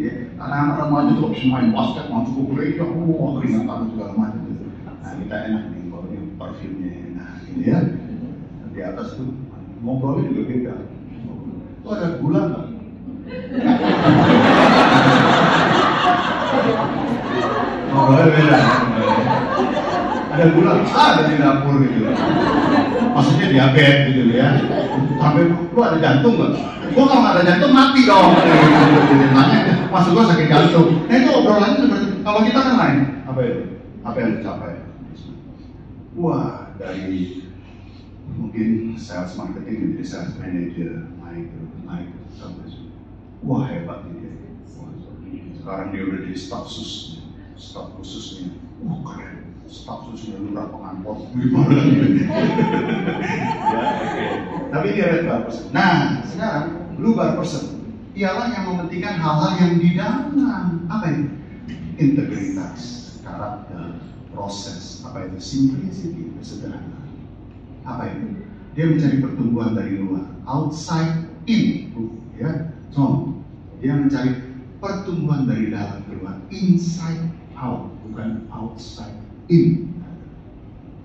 ya. Anak-anak remaja tuh habis main basket, masuk ke gereja, keringatan segala macam. Nah kita enak nih baunya, parfumnya. Nah ini ya. Di atas tuh ngobrolnya juga beda. Itu ada gula nggak? Ngobrolnya beda. Ada gula, ada di dapur gitu. Maksudnya diabetes gitu ya. Sampai lu ada jantung nggak? Gua kalau nggak ada jantung mati dong. Nanya, maksud gua sakit jantung. Nah itu obrolannya seperti kalau kita kan lain. Apa itu? Apa yang dicapai? Wah dari mungkin sales marketing menjadi sales manager naik sampai wah hebat dia. Sekarang dia udah jadi staf khususnya. Wah keren. staf sudah lurah pengantor gimana gitu. Ya, oke. Tapi dia red bar person. Nah, sekarang blue bar person ialah yang mementingkan hal-hal yang di dalam apa itu? Integritas, karakter, proses, apa itu? Simplicity, kesederhanaan. Apa itu? Dia mencari pertumbuhan dari luar, outside in, ya. So, dia mencari pertumbuhan dari dalam keluar, inside out, bukan outside in.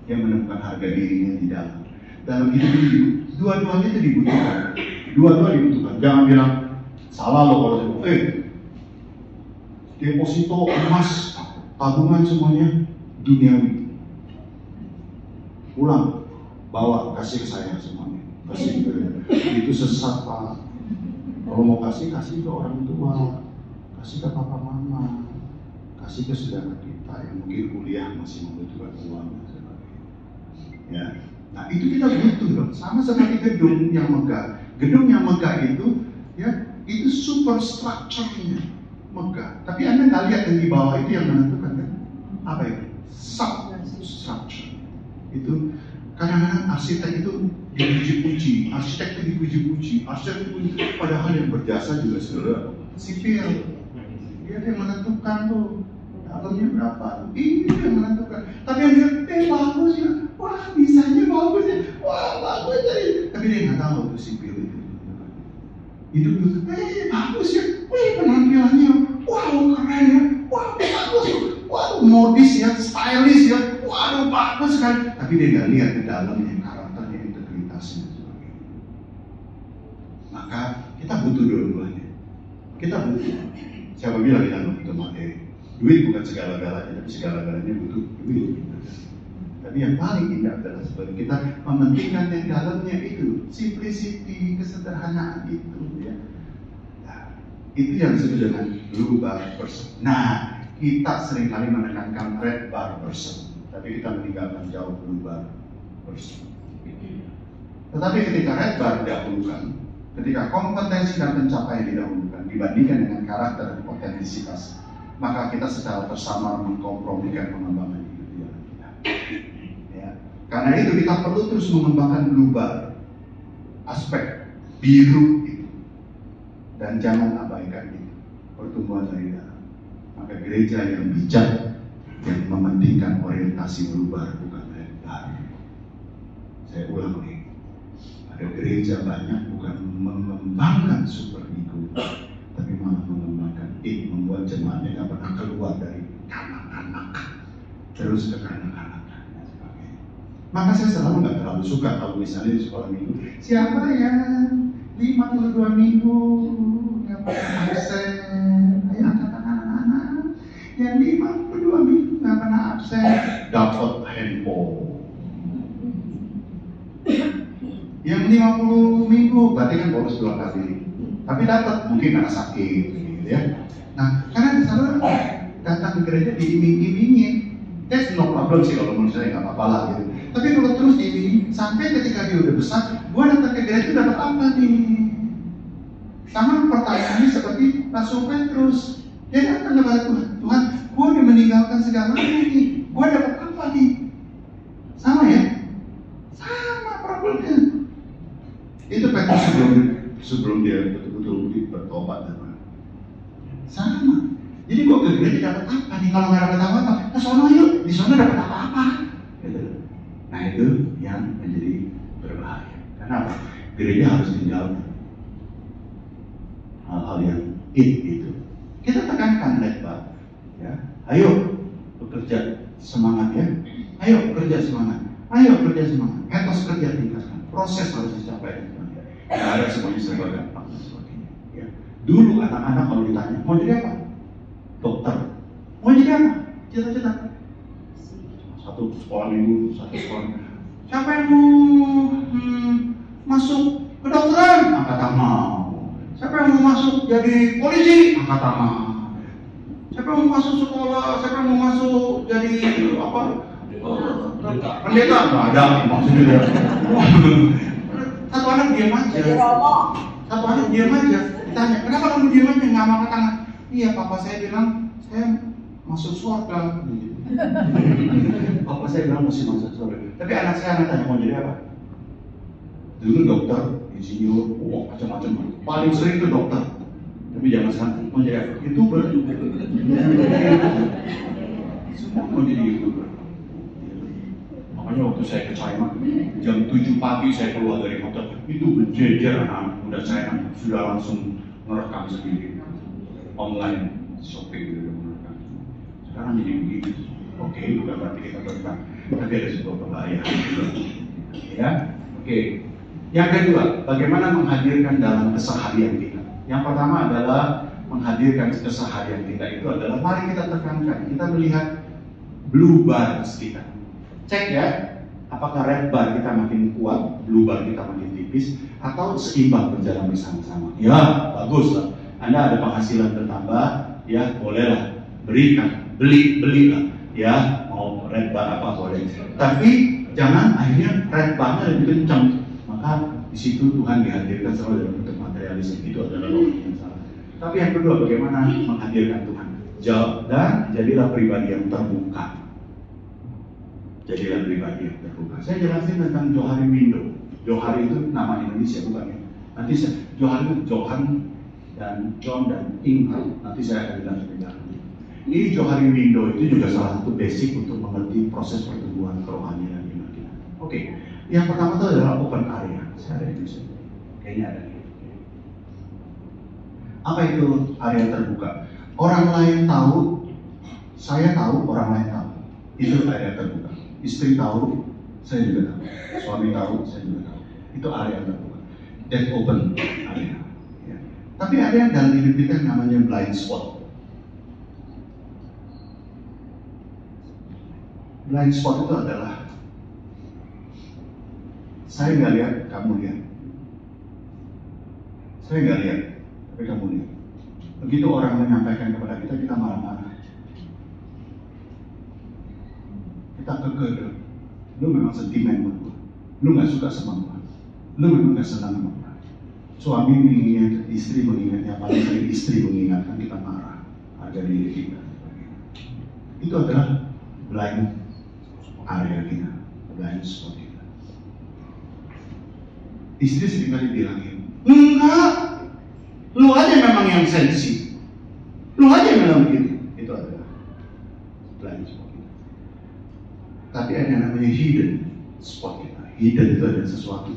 Dia menemukan harga dirinya di dalam. Dalam hidup ini, dua-duanya itu dibutuhkan. Dua-dua dibutuhkan. Jangan bilang salah loh kalau deposito emas, tabungan semuanya duniawi. Pulang, bawa, kasih ke saya semuanya. Kasih ke itu sesat Pak. Kalau mau kasih ke orang tua, kasih ke papa mama, kasih ke saudara kita yang mungkin kuliah masih membutuhkan uang dan sebagainya. Ya, nah itu kita butuh dong. Sama seperti gedung yang megah. Gedung yang megah itu, ya, itu superstructure-nya megah. Tapi Anda nggak lihat yang di bawah itu yang menentukan kan? Apa itu? Substructure. Itu kadang-kadang arsitek itu dipuji-puji, arsitek itu dipuji-puji, arsitek itu padahal yang berjasa juga saudara sipil. Dia yang menentukan tuh dalamnya berapa, ini yang menentukan. Tapi yang dia bagus ya, wah desainnya bagus ya, wah bagus jadi. Tapi dia nggak tahu tuh sipil itu. Itu bagus ya, penampilannya, wow keren ya, wah bagus, wah modis ya, stylish ya, waduh bagus kan. Tapi dia nggak lihat ke dalamnya, karakternya, integritasnya sebagainya. Maka kita butuh dua-duanya. Kita butuh. Siapa bilang kita butuh materi? Duit bukan segala-galanya, tapi segala-galanya butuh duit. Tapi yang paling indah adalah seperti kita mementingkan yang dalamnya itu, simplicity, kesederhanaan itu. Ya. Nah, itu yang disebut dengan blue bar person. Nah, kita seringkali menekankan red bar person, tapi kita meninggalkan jauh blue bar person. Tetapi ketika red bar didahulukan, ketika kompetensi dan pencapaian didahulukan dibandingkan dengan karakter dan otentisitas, maka kita secara tersamar mengkompromikan pengembangan hidup kita. Ya. Karena itu kita perlu terus mengembangkan blue bar, aspek biru itu, dan jangan abaikan itu, pertumbuhan dari dalam. Maka gereja yang bijak, yang mementingkan orientasi blue bar bukan red bar. Saya ulang nih, ada gereja banyak bukan mengembangkan super ego, tapi malah mengembangkan membuat jemaatnya nggak pernah keluar dari kanak-kanak, terus ke kanak-kanak dan sebagainya. Maka saya selalu nggak terlalu suka kalau misalnya di sekolah minggu, siapa yang 52 minggu yang absen, ayo angkat anak-anak yang 52 minggu nggak pernah absen, dapat handphone. Yang 50 minggu berarti kan bolos 2 kali, tapi dapat mungkin karena sakit, gitu ya. Nah, karena saudara datang ke gereja diiming-imingin, that's no problem sih kalau menurut saya nggak apa-apa lah gitu. Tapi kalau terus diiming sampai ketika dia udah besar, gua datang ke gereja dapat apa nih? Sama pertanyaannya seperti Rasul Petrus, dia datang kepada Tuhan, Tuhan, gua udah meninggalkan segalanya nih, gua dapat apa nih? Sama ya? Sama problemnya. Itu Petrus sebelum dia betul-betul bertobat dan sama. Jadi kok ke gereja dapat apa nih? Kalau nggak dapat apa-apa, ke sono yuk, di sono dapat apa-apa. Gitu. Nah itu yang menjadi berbahaya. Kenapa? Gereja harus menjauhkan hal-hal yang itu. Kita tekankan lebar, ya. Ayo bekerja semangat ya. Ayo kerja semangat. Ayo kerja semangat. Etos kerja tingkatkan. Proses harus dicapai. Tidak ada semuanya serba gampang dan sebagainya. Ya. Dulu anak-anak kalau ditanya mau jadi apa? Dokter. Mau jadi apa? Cita-cita. Satu sekolah minggu, satu sekolah. Siapa yang mau masuk kedokteran? Angkat tangan. Siapa yang mau masuk jadi polisi? Angkat tangan. Siapa yang mau masuk sekolah? Siapa yang mau masuk jadi apa? Pendeta? Nggak ada maksudnya. Satu anak diam aja. Satu anak diam aja. Ditanya, kenapa kamu diam aja nggak angkat tangan? Iya, papa saya bilang saya masuk surga. Bapak saya bilang mesti masuk surga. Tapi anak saya tanya mau jadi apa? Dulu dokter, insinyur, macam-macam. Paling sering itu dokter. Tapi jangan sampai mau jadi apa? YouTuber. Semua mau jadi YouTuber. Makanya waktu saya ke China, jam 7 pagi saya keluar dari hotel, itu berjejer anak muda saya sudah langsung merekam sendiri. Online shopping gitu merekam. Sekarang jadi begitu. Oke, bukan berarti kita berkah, tapi ada sebuah kebahayaan. Ya, oke. Yang kedua, bagaimana menghadirkan dalam keseharian kita? Yang pertama adalah menghadirkan keseharian kita itu adalah mari kita tekankan, kita melihat blue bars kita. Cek ya, apakah red bar kita makin kuat, blue bar kita makin tipis, atau seimbang berjalan bersama-sama. Ya, bagus lah. Anda ada penghasilan bertambah, ya bolehlah berikan, belilah, ya mau red bar apa boleh. Tapi jangan akhirnya red barnya lebih kencang, maka di situ Tuhan dihadirkan selalu dalam bentuk materialisme. Itu adalah logika yang salah. Tapi yang kedua, bagaimana menghadirkan Tuhan? Dan jadilah pribadi yang terbuka. Jadilah pribadi yang terbuka. Saya jelasin tentang Johari Windo. Johari itu nama Indonesia bukan ya? Nanti Johari itu Johan dan John dan Ingram. Nanti saya akan bilang lebih dalam. Ini Johari Windo itu juga salah satu basic untuk mengerti proses pertumbuhan kerohanian iman kita. Oke, yang pertama itu adalah open area. Saya ada di sini. Kayaknya ada. Apa itu area terbuka? Orang lain tahu, saya tahu, orang lain tahu. Itu area terbuka. Istri tahu, saya juga tahu. Suami tahu, saya juga tahu. Itu area terbuka. That open area. Ya. Tapi ada yang dalam hidup kita namanya blind spot. Blind spot itu adalah saya nggak lihat, kamu lihat. Saya nggak lihat, tapi kamu lihat. Begitu orang menyampaikan kepada kita, kita marah-marah. Kita kekeh, lu memang sentimen sama gua. Lu nggak suka sama gua. Lu memang nggak senang sama gua. Suami mengingat, istri mengingat, yang paling sering istri mengingatkan, kita marah. Harga diri kita. Itu adalah blind area kita, blind spot kita. Istri seringkali bilangin, enggak, lu aja memang yang sensi, lu aja memang begitu. Itu adalah blind spot kita. Tapi ada yang namanya hidden spot kita. Hidden itu adalah sesuatu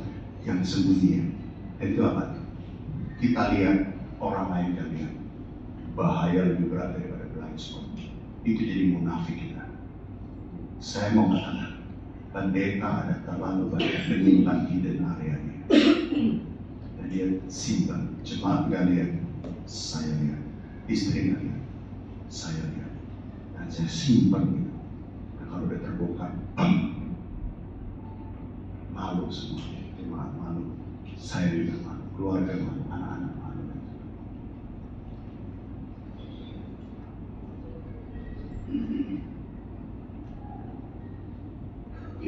yang sembunyi. Itu apa? Kita lihat, orang lain gak lihat. Bahaya lebih berat daripada blind spot. Itu jadi munafik kita. Saya mau katakan, pendeta ada terlalu banyak menyimpan hidden area-nya. Dan dia simpan, jemaat gak lihat, saya lihat. Istri gak lihat, saya lihat. Dan saya simpan itu. Dan kalau udah terbongkar, malu semua. Jemaat malu, saya juga malu, keluarga malu, anak-anak malu.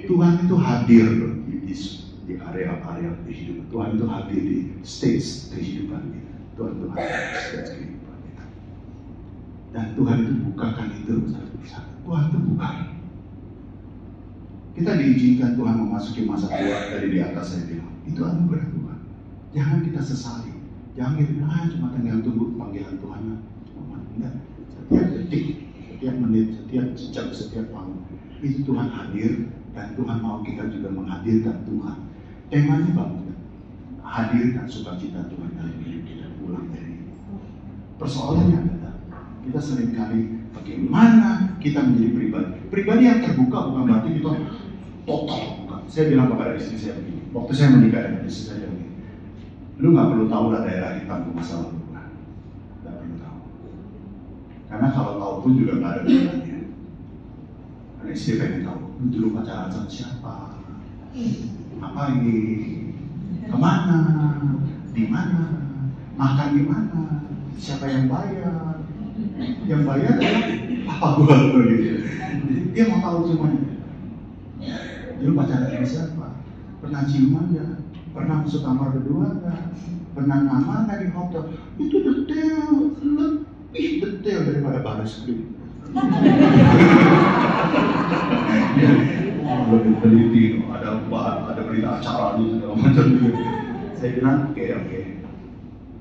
Tuhan itu hadir di area-area kehidupan. Tuhan itu hadir di stage kehidupan kita. Tuhan itu hadir di stage kehidupan kita. Dan Tuhan itu bukakan itu satu-satu. Tuhan itu bukakan. Kita diizinkan Tuhan memasuki masa tua dari di atas saya bilang. Itu anugerah Tuhan. Jangan kita sesali. Jangan kita bilang, cuma tinggal tunggu panggilan Tuhan. Enggak. Setiap detik, setiap menit, setiap jam, setiap waktu. Itu Tuhan hadir. Dan Tuhan mau kita juga menghadirkan Tuhan. Temanya bangun. Hadirkan sukacita Tuhan dalam hidup kita pulang dari ini. Persoalannya adalah kita seringkali bagaimana kita menjadi pribadi. Pribadi yang terbuka bukan berarti kita total bukan. Saya bilang kepada istri saya begini. Waktu saya menikah dengan istri saya begini. Lu nggak perlu tahu lah daerah hitam ke masa lalu. Nggak perlu tahu. Karena kalau tahu pun juga nggak ada gunanya. Karena istri pengen tahu. Lu dulu pacaran sama siapa? Apa ini? Kemana? Di mana? Makan di mana? Siapa yang bayar? Yang bayar adalah apa gua gitu. Dia mau tahu semuanya. Dulu pacaran sama siapa? Pernah ciuman nggak? Pernah masuk kamar berdua nggak? Pernah nama nggak di hotel? Itu detail, lebih detail daripada baris krim. lebih teliti, ada berita acara lu segala macam gitu. Saya bilang oke,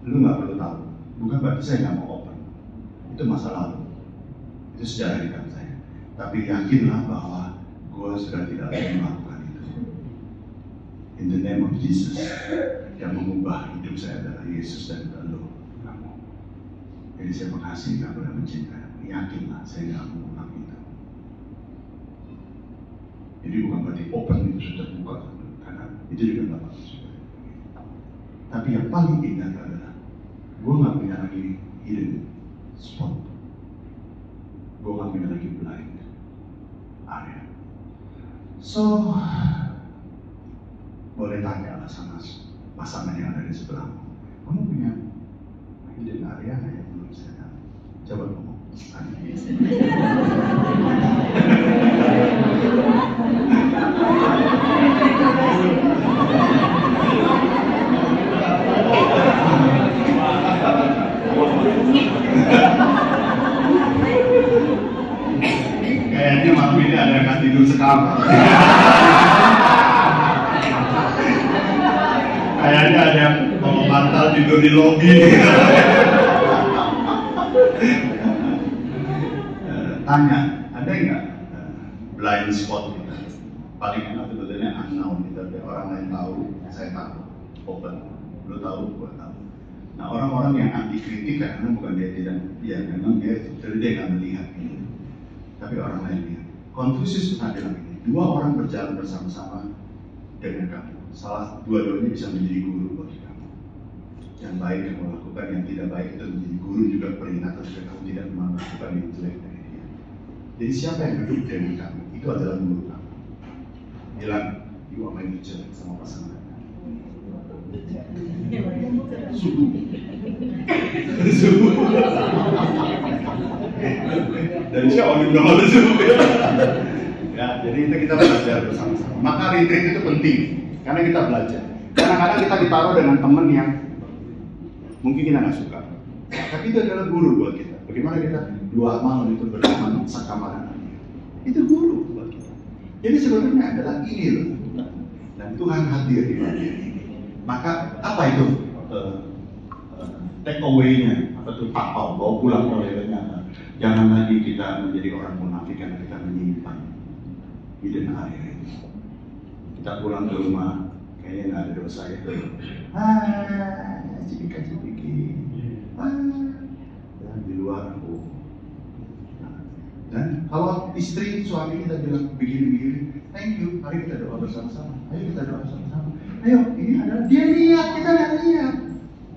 lu nggak perlu tahu, bukan berarti saya nggak mau open, itu masa lalu, itu sejarah hidup saya. Tapi yakinlah bahwa gue sudah tidak lagi melakukan itu. In the name of Jesus, yang mengubah hidup saya adalah Yesus dan bukan lo. Jadi saya mengasihi kamu dan mencintai. Yakinlah saya nggak mau mengulang itu. Jadi bukan berarti open itu sudah terbuka, karena itu juga nggak bagus. Tapi yang paling indah adalah gue nggak punya lagi hidden spot. Gue nggak punya lagi blind area. So boleh tanya lah sama pasangan yang ada di sebelahmu, kamu punya hidden area nggak yang belum saya tahu? Coba ngomong. Kayaknya malam ini ada yang tidur sekamar. Kayaknya ada yang bawa bantal tidur di lobi. Tanya, ada nggak blind spot kita? Paling enak sebetulnya unknown kita, orang lain tahu, saya tahu, open, lu tahu, gua tahu. Nah orang-orang yang anti kritik karena bukan dia tidak, ya memang dia nggak melihat ini. Tapi orang lain lihat. Konfusius pernah bilang ini, dua orang berjalan bersama-sama dengan kamu. Salah dua-duanya bisa menjadi guru bagi kamu. Yang baik yang kamu lakukan, yang tidak baik itu menjadi guru juga peringatan supaya kamu tidak melakukan yang jelek dari dia. Jadi siapa yang duduk dengan kamu, itu adalah guru kamu. Bilang, you are my teacher sama pasangan. Suhu. Dan siapa yang bilang ada suhu? Ya, jadi kita belajar bersama-sama. Maka retreat itu penting, karena kita belajar. Kadang-kadang kita ditaruh dengan teman yang mungkin kita nggak suka, tapi itu adalah guru buat kita. Bagaimana kita 2 malam itu bersama sakamaran, itu guru buat kita. Jadi sebenarnya adalah ini loh, dan Tuhan hadir di bagian ini. Maka apa itu take away-nya, apa itu tapau, bawa pulang oleh-olehnya? Jangan lagi kita menjadi orang munafik karena kita menyimpan hidden area ini. Kita pulang ke rumah, kayaknya nggak ada dosa itu. Cipika-cipiki. Dan di luar aku. Dan kalau istri, suami kita bilang begini-begini, thank you, mari kita doa bersama-sama. Ayo kita doa bersama-sama. Ayo, ini adalah dia lihat, kita nggak lihat.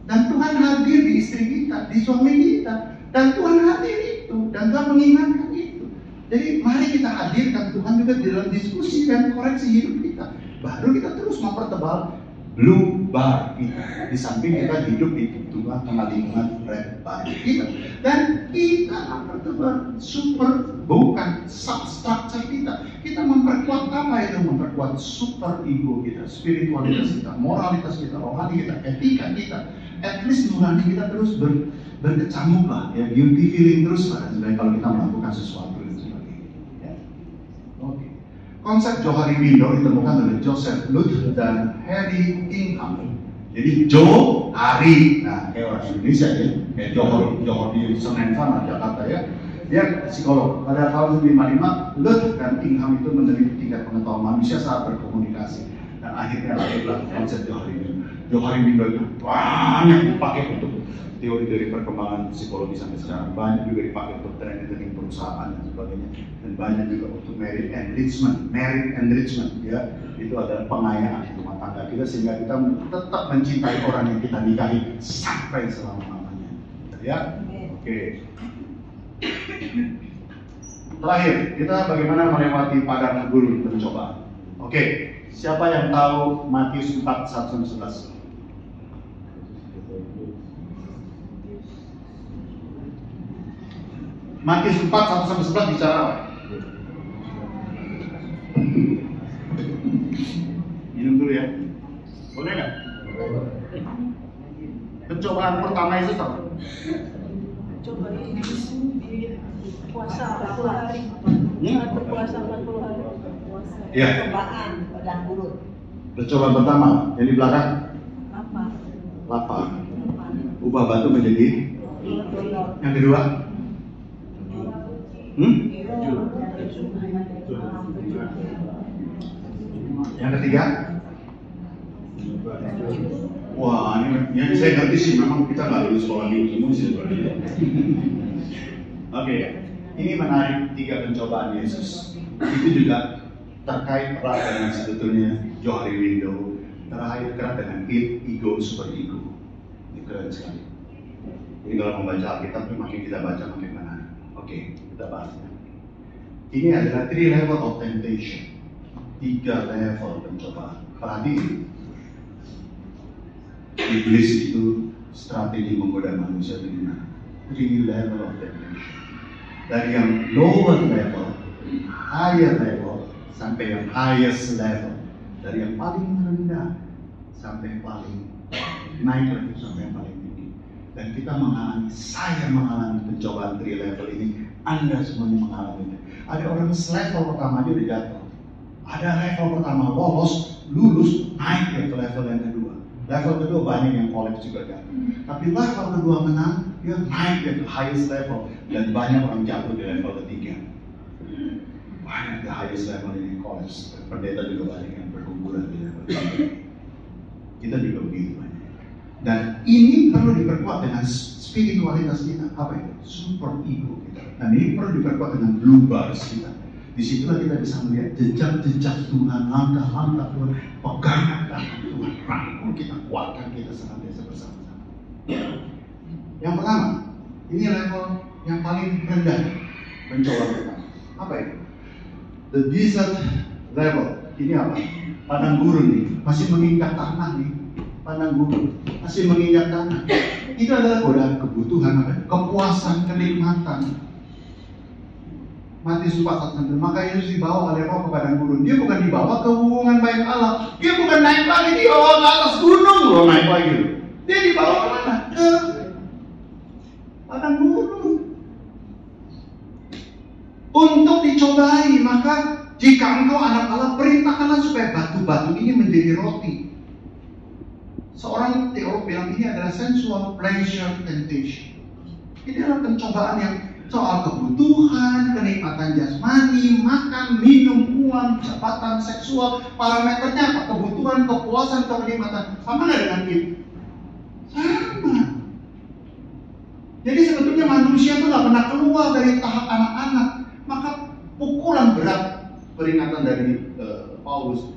Dan Tuhan hadir di istri kita, di suami kita. Dan Tuhan hadir itu, dan Tuhan mengingatkan itu. Jadi mari kita hadirkan Tuhan juga di dalam diskusi dan koreksi hidup kita. Baru kita terus mempertebal blue bar kita. Di samping kita hidup di tengah lingkungan red bar kita. Dan kita mempertebal super, bukan substructure kita. Kita memperkuat apa itu? Memperkuat super ego kita, spiritualitas kita, moralitas kita, rohani kita, etika kita. At least nurani kita terus berkecamuk lah, ya, guilty feeling terus lah sebenarnya kalau kita melakukan sesuatu dan sebagainya. Ya. Oke. Konsep Johari Window ditemukan oleh Joseph Luth dan Harry Ingham. Jadi Johari, nah kayak orang Indonesia ya, kayak Johor di Senen sana Jakarta ya. Dia psikolog. Pada tahun 1955, Luth dan Ingham itu meneliti tingkat pengetahuan manusia saat berkomunikasi. Dan akhirnya lahirlah konsep Johari Window. Johari Window itu banyak dipakai untuk teori dari perkembangan psikologi sampai sekarang, banyak juga dipakai untuk training perusahaan dan sebagainya, dan banyak juga untuk merit enrichment, ya, itu adalah pengayaan rumah tangga kita sehingga kita tetap mencintai orang yang kita nikahi sampai selama-lamanya, ya. Oke. Terakhir, kita bagaimana melewati padang gurun pencobaan. Oke, siapa yang tahu Matius 4:1-11? Matius 4:1-11 bicara apa? Minum dulu ya. Boleh nggak? Pencobaan pertama itu apa? Coba di puasa 40 hari. Atau puasa 40 hari. Puasa. Iya. Percobaan padang gurun. Percobaan pertama, yang di belakang Apa? lapar. Ubah batu menjadi. Yang kedua, yang ketiga, wah ini saya ngerti sih, memang kita nggak lulus sekolah minggu semua sih sebenarnya. Oke, ini menarik 3 pencobaan Yesus. Itu juga terkait erat dengan sebetulnya Johari Window, terakhir erat dengan ego, super ego. Ini keren sekali. Jadi kalau membaca Alkitab, makin kita baca makin menarik. Oke, kita bahasnya. Ini adalah 3 level of temptation, 3 level pencobaan. Perhatikan, iblis itu strategi menggoda manusia itu gimana? 3 level of temptation. Dari yang lower level, higher level, sampai yang highest level. Dari yang paling rendah sampai yang paling naik lagi sampai yang paling tinggi. Dan kita mengalami, saya mengalami pencobaan 3 level ini. Anda semuanya mengalami. Ada orang level pertama dia udah jatuh. Ada level pertama lolos, lulus, naik ke level yang kedua. Level kedua banyak yang collapse juga jatuh. Tapi level kedua menang, dia naik ke highest level. Dan banyak orang jatuh di level ketiga. Banyak the highest level ini collapse. Pendeta juga banyak yang berkuburan di level ketiga. Kita juga begitu banyak. Dan ini perlu diperkuat dengan spiritualitas kita. Apa itu? Super ego kita. Dan ini perlu diperkuat dengan blue bars kita. Disitulah kita bisa melihat jejak-jejak Tuhan, langkah-langkah Tuhan, pegangan tangan Tuhan, rangkul kita, kuatkan kita senantiasa bersama-sama. Yang pertama, ini level yang paling rendah pencobaan pertama. Apa itu? The desert level. Ini apa? Padang gurun nih, masih menginjak tanah nih. Padang gurun, masih menginjak tanah. Itu adalah godaan kebutuhan, apa? Kepuasan, kenikmatan. Matius 4:1, maka Yesus dibawa oleh Roh ke padang gurun. Dia bukan dibawa ke hubungan baik Allah. Dia bukan naik lagi, dibawa ke atas gunung loh, naik lagi. Dia dibawa ke mana? Ke padang gurun. Untuk dicobai, maka jika engkau anak Allah, perintahkanlah supaya batu-batu ini menjadi roti. Seorang teolog bilang ini adalah sensual pleasure temptation. Ini adalah pencobaan yang soal kebutuhan, kenikmatan jasmani, makan, minum, uang, jabatan, seksual, parameternya apa? Kebutuhan, kepuasan, kenikmatan. Sama nggak dengan itu? Sama. Jadi sebetulnya manusia itu nggak pernah keluar dari tahap anak-anak. Maka pukulan berat peringatan dari Paulus.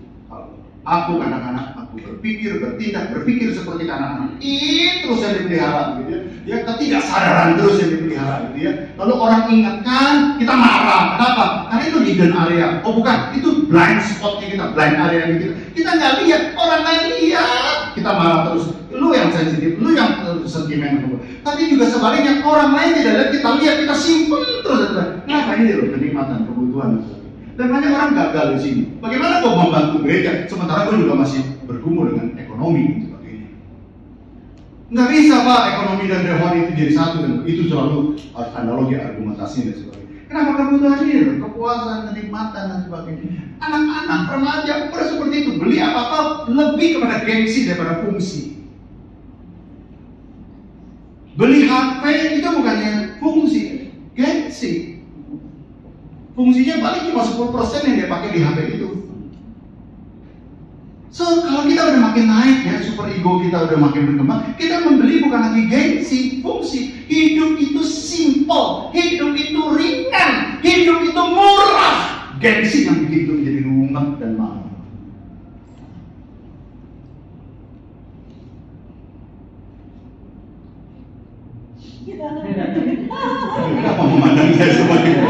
Aku anak-anak, aku berpikir, bertindak, berpikir seperti anak-anak. Itu yang dipelihara, gitu ya. Ya ketidaksadaran terus yang dipelihara, gitu ya. Lalu orang ingatkan, kita marah. Kenapa? Karena itu hidden area. Oh bukan, itu blind spotnya kita, blind area kita. Kita nggak lihat, orang lain lihat. Kita marah terus. Lu yang sensitif, lu yang sentimen. Tapi juga sebaliknya, orang lain tidak lihat, kita lihat, kita simpen terus. Kenapa ini loh kenikmatan, kebutuhan. Dan banyak orang gagal di sini. Bagaimana kau membantu gereja sementara kau juga masih bergumul dengan ekonomi dan sebagainya? Nggak bisa Pak, ekonomi dan rohani itu jadi satu dan itu selalu analogi argumentasi dan sebagainya. Kenapa kebutuhan ini? Kepuasan, kenikmatan dan sebagainya. Anak-anak remaja pada seperti itu, beli apa-apa lebih kepada gengsi daripada fungsi. Beli HP itu bukannya fungsi, gengsi. Fungsinya paling cuma 10% yang dia pakai di HP itu. So, kalau kita udah makin naik ya, super ego kita udah makin berkembang, kita membeli bukan lagi gengsi, fungsi. Hidup itu simple, hidup itu ringan, hidup itu murah. Gengsi yang bikin hidup menjadi rumit dan mahal. Kenapa memandang saya seperti itu?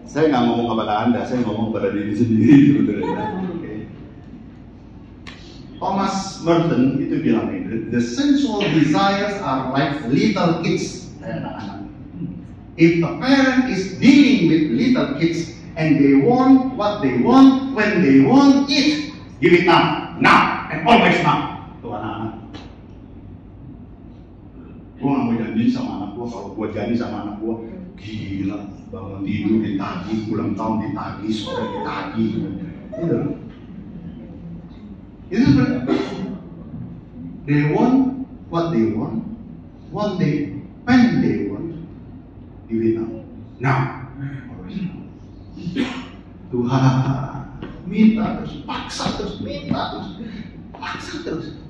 Saya nggak ngomong kepada Anda, saya ngomong kepada diri sendiri sebetulnya. Okay. Thomas Merton itu bilang ini, the sensual desires are like little kids, anak-anak. If a parent is dealing with little kids and they want what they want when they want it, give it now, and always now. Tuh anak-anak. Gue gak mau janji sama anak gue, kalau gue janji sama anak gue, Gila, bangun tidur ditagih, ulang tahun ditagih, sore ditagih. Itu sebenarnya they want what they want, one day, when they want, you will know. Now, always know. Tuhan, minta terus, paksa terus, minta terus, paksa terus.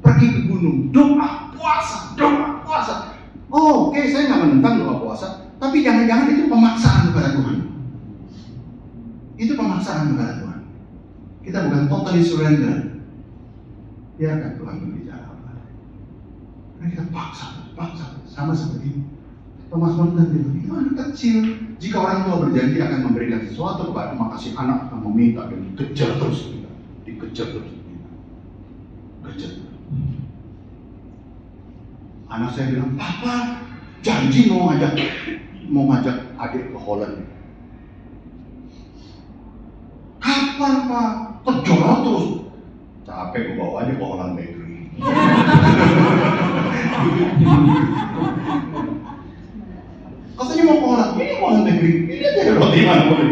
Pergi ke gunung, doa, puasa, doa, puasa. Oh, oke, saya nggak menentang doa puasa, tapi jangan-jangan itu pemaksaan kepada Tuhan. Itu pemaksaan kepada Tuhan. Kita bukan totally surrender. Biarkan Tuhan berbicara. Karena kita paksa, sama seperti Thomas Manton itu anak kecil. Jika orang tua berjanji akan memberikan sesuatu kepada, maka si anak akan meminta dan dikejar terus, dikejar terus, kejar. Anak saya bilang, Papa janji mau ngajak adik ke Holland. Kapan Pak? Kejar terus. Capek gue bawa aja ke Holland Bakery. Katanya mau ke Holland, ini Holland Bakery. Ini aja roti mana boleh.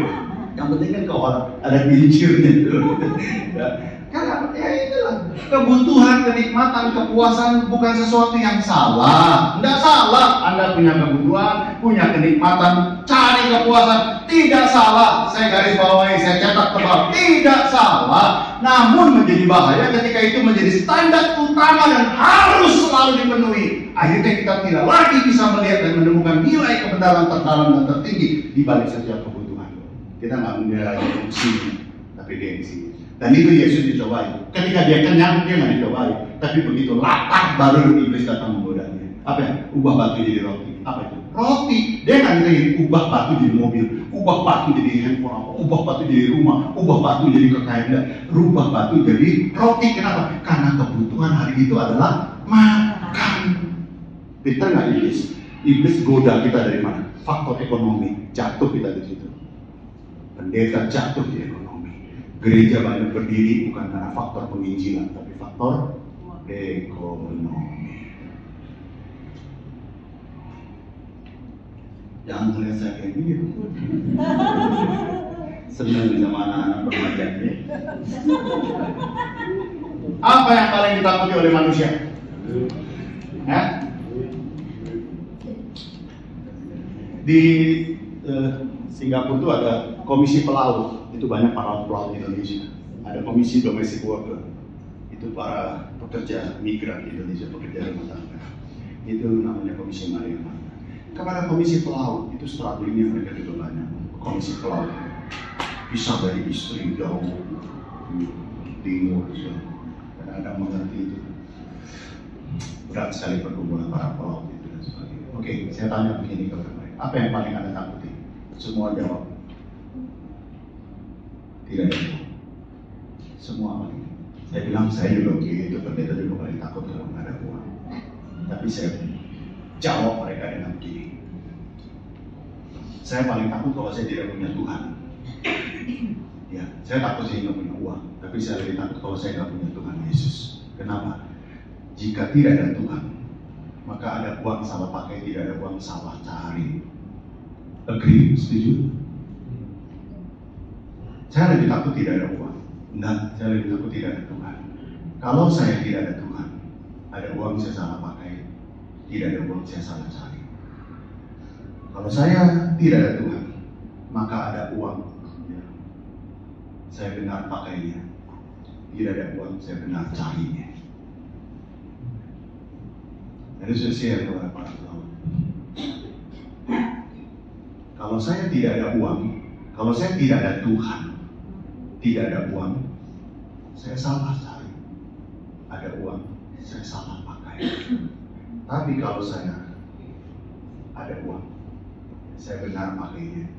Yang penting kan ke Holland ada kincirnya dulu. Karena ya itulah kebutuhan, kenikmatan, kepuasan bukan sesuatu yang salah. Tidak salah Anda punya kebutuhan, punya kenikmatan, cari kepuasan. Tidak salah. Saya garis bawahi, saya cetak tebal. Tidak salah. Namun menjadi bahaya ketika itu menjadi standar utama dan harus selalu dipenuhi. Akhirnya kita tidak lagi bisa melihat dan menemukan nilai kebenaran terdalam dan tertinggi di balik setiap kebutuhan. Kita nggak menilai fungsi, tapi gengsi. Dan itu Yesus dicobai. Ketika dia kenyang, dia nggak dicobai. Tapi begitu lapar, baru iblis datang menggodanya. Apa ya? Ubah batu jadi roti. Apa itu? Roti. Dia nggak ngeriin ubah batu jadi mobil, ubah batu jadi handphone, ubah batu jadi rumah, ubah batu jadi kekayaan. Rubah batu jadi roti. Kenapa? Karena kebutuhan hari itu adalah makan. Pintar nggak iblis? Iblis goda kita dari mana? Faktor ekonomi. Jatuh kita di situ. Pendeta jatuh di ekonomi. Gereja banyak berdiri bukan karena faktor penginjilan, tapi faktor ekonomi. Jangan melihat saya kayak gini. Senang sama anak-anak remaja ini. Apa yang paling ditakuti oleh manusia? Di Singapura itu ada komisi pelaut. Itu banyak para pelaut Indonesia. Ada komisi domestic worker. Itu para pekerja migran Indonesia, pekerja rumah tangga. Itu namanya komisi Maria. Kepada komisi pelaut itu strugglingnya mereka juga banyak. Komisi pelaut bisa dari istri jauh timur, kadang-kadang mengerti itu berat sekali pergumulan para pelaut itu dan sebagainya. Oke, saya tanya begini kepada mereka, apa yang paling Anda takuti? Semua jawab tidak ada. Semua paling. Saya bilang saya juga begitu, pendeta juga paling takut kalau nggak ada uang. Tapi saya jawab mereka dengan begini. Saya paling takut kalau saya tidak punya Tuhan. Ya, saya takut saya nggak punya uang. Tapi saya lebih takut kalau saya nggak punya Tuhan Yesus. Kenapa? Jika tidak ada Tuhan, maka ada uang salah pakai, tidak ada uang salah cari. Agree? Setuju? Saya lebih takut tidak ada uang. Enggak, saya lebih takut tidak ada Tuhan. Kalau saya tidak ada Tuhan, ada uang saya salah pakai, tidak ada uang saya salah cari. Kalau saya tidak ada Tuhan, maka ada uang ya, saya benar pakainya. Tidak ada uang saya benar carinya. Jadi saya share kepada para pelaut. Kalau saya tidak ada uang, kalau saya tidak ada Tuhan, tidak ada uang, saya salah cari. Ada uang, saya salah pakai. Tapi kalau saya ada uang, saya benar pakainya.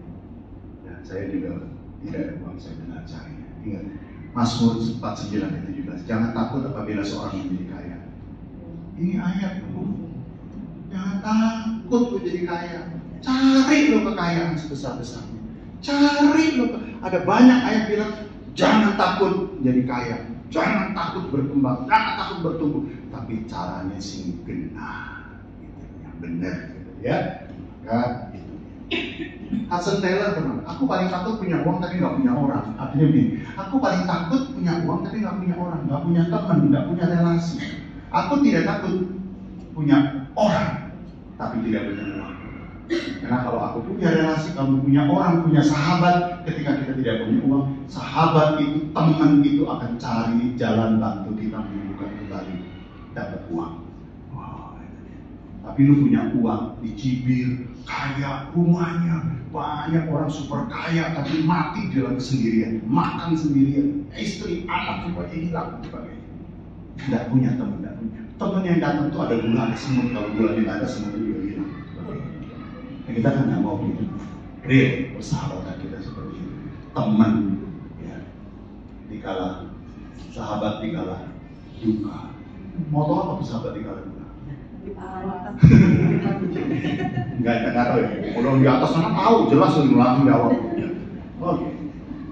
Dan saya juga tidak ada uang, saya benar carinya. Ingat, Mazmur 49 itu juga. Jangan takut apabila seorang menjadi kaya. Ini ayat, jangan takut menjadi kaya. Cari lo kekayaan sebesar-besarnya. Cari lo. Ada banyak ayat bilang, jangan takut menjadi kaya. Jangan takut berkembang. Jangan takut bertumbuh. Tapi caranya sih benar. Gitu, yang benar. Gitu, ya. Maka itu. Hudson Taylor pernah, aku paling takut punya uang tapi nggak punya orang. Artinya begini, aku paling takut punya uang tapi nggak punya orang, nggak punya teman, nggak punya relasi. Aku tidak takut punya orang tapi tidak punya uang. Karena kalau aku punya relasi, kamu punya orang, punya sahabat, ketika kita tidak punya uang, sahabat itu, teman itu akan cari jalan bantu kita menemukan kembali dapat uang. Wah, tapi lu punya uang, dicibir, kaya, rumahnya banyak, orang super kaya, tapi mati dalam kesendirian, makan sendirian, istri, anak semuanya hilang, sebagainya. Tidak punya teman, tidak punya. Teman yang datang itu ada gula, ada semut, kalau gula tidak ada, semut itu juga hilang. Nah, kita kan nggak mau gitu. Real persahabatan kita seperti itu. Teman, ya, dikala sahabat dikala duka. Mau tahu apa tuh sahabat dikala duka? Enggak tahu ya. Kalau di atas sana tahu, jelas langsung jawab. Oke.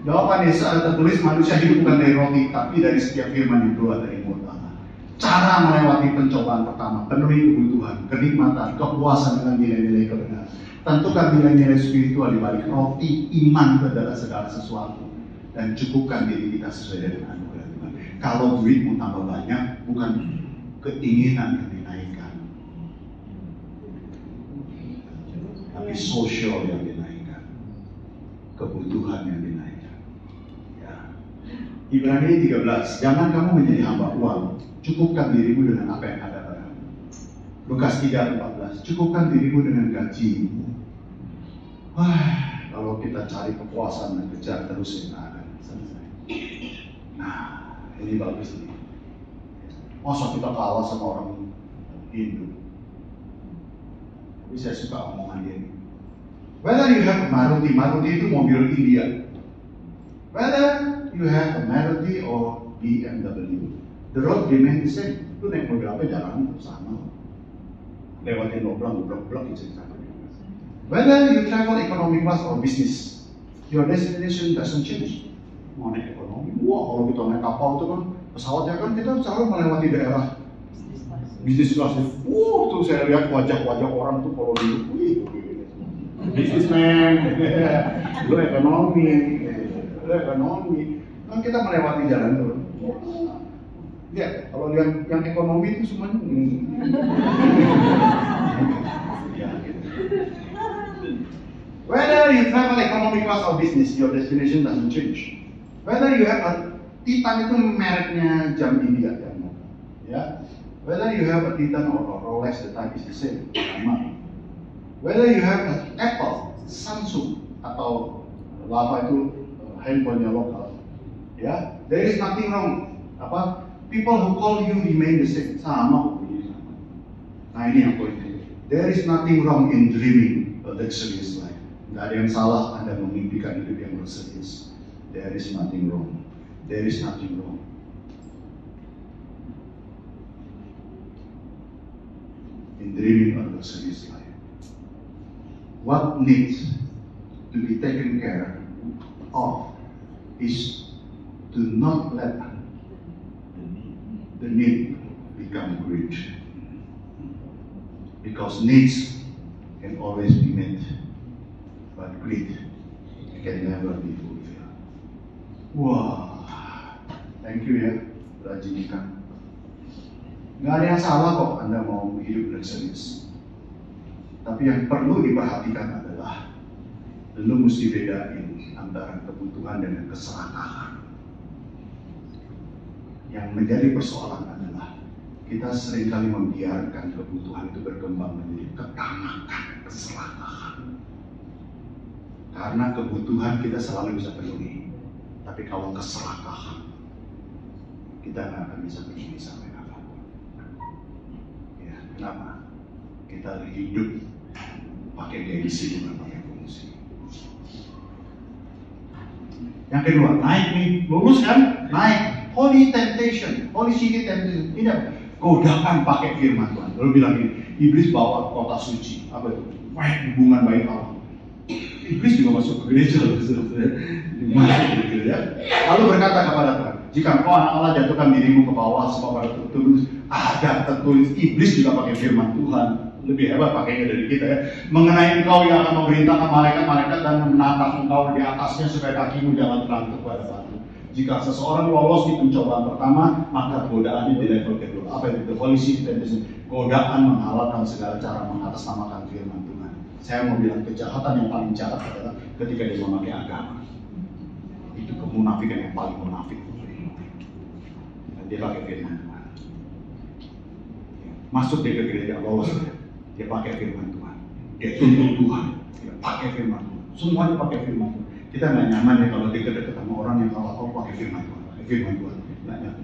Jawabannya tertulis manusia hidup bukan dari roti, tapi dari setiap firman yang keluar dari mulut Allah. Cara melewati pencobaan pertama, penuhi kebutuhan, kenikmatan, kepuasan dengan nilai-nilai kebenaran. Tentukan nilai-nilai spiritual di balik roti, iman itu adalah segala sesuatu, dan cukupkan diri kita sesuai dengan anugerah Tuhan. Kalau duit mau tambah banyak, bukan keinginan yang dinaikkan, tapi sosial yang dinaikkan, kebutuhan yang dinaikkan. Ya. Ibrani 13, jangan kamu menjadi hamba uang, cukupkan dirimu dengan apa yang ada padamu. Lukas 3:14, cukupkan dirimu dengan gajimu. Wah, kalau kita cari kepuasan dan kejar terus yang ada, selesai. Nah, ini bagus nih. Masa kita kalah sama orang Hindu? Tapi saya suka omongan dia ini. Whether you have a Maruti, Maruti itu mobil India. Whether you have a Maruti or BMW, the road remain the same. Itu naik mobil apa jalan sama. Lewatin blok-blok itu sama. Whether you travel economic class or business, your destination doesn't change. Mau naik ekonomi, wah kalau kita naik kapal itu kan pesawatnya kan kita selalu melewati daerah bisnis class. Tuh saya lihat wajah-wajah orang tuh kalau duduk, wih, businessman, lu ekonomi, kan kita melewati jalan dulu. Ya, kalau yang ekonomi itu semuanya. Whether you travel economic class or business, your destination doesn't change. Whether you have a Titan itu mereknya jam India, ya. Whether you have a Titan or Rolex, the type is the same, sama. Whether you have an Apple, Samsung atau Lava itu handphonenya lokal, ya. There is nothing wrong. People who call you remain the same, sama. Nah ini yang poinnya. There is nothing wrong in dreaming a luxurious life. Tidak ada yang salah Anda memimpikan hidup yang luxurious. There is nothing wrong. There is nothing wrong. In dreaming a luxurious life. What needs to be taken care of is to not let the need become greed. Because needs can always be met, but greed can never be fulfilled. Wah, thank you ya, Rajinikan. Nggak ada yang salah kok Anda mau hidup luxurious. Tapi yang perlu diperhatikan adalah lu mesti bedain antara kebutuhan dengan keserakahan. Yang menjadi persoalan adalah kita seringkali membiarkan kebutuhan itu berkembang menjadi ketamakan, keserakahan. Karena kebutuhan kita selalu bisa penuhi, tapi kalau keserakahan kita nggak akan bisa penuhi sampai kapan. Ya, kenapa? Kita hidup pakai gengsi bukan pakai fungsi. Yang kedua, naik nih, lurus kan? Naik. Holy temptation, holy city temptation. Tidak, godaan pakai firman Tuhan. Lalu bilang ini, iblis bawa kota suci. Apa itu? Wah, hubungan baik Allah. Iblis juga masuk ke gereja. Lalu berkata kepada Tuhan, jika engkau anak Allah jatuhkan dirimu ke bawah sebab ada tertulis. Ada tertulis. Iblis juga pakai firman Tuhan. lebih hebat pakainya dari kita ya. Mengenai engkau yang akan memerintahkan malaikat-malaikat dan menatap engkau di atasnya supaya kakimu jangan terangkut pada batu. Jika seseorang lolos di pencobaan pertama, maka godaannya di level kedua. Apa itu? The Holy Spirit, godaan menghalalkan segala cara mengatasnamakan firman Tuhan. Saya mau bilang kejahatan yang paling jahat adalah ketika dia memakai agama. Itu kemunafikan yang paling munafik. Dan dia pakai firman Tuhan. Masuk dia ke gereja, lolos dia pakai firman Tuhan. Dia tuntut Tuhan, dia pakai firman Tuhan. Semuanya pakai firman Tuhan. Kita nggak nyaman ya kalau dekat-dekat sama orang yang kalau pakai firman Tuhan,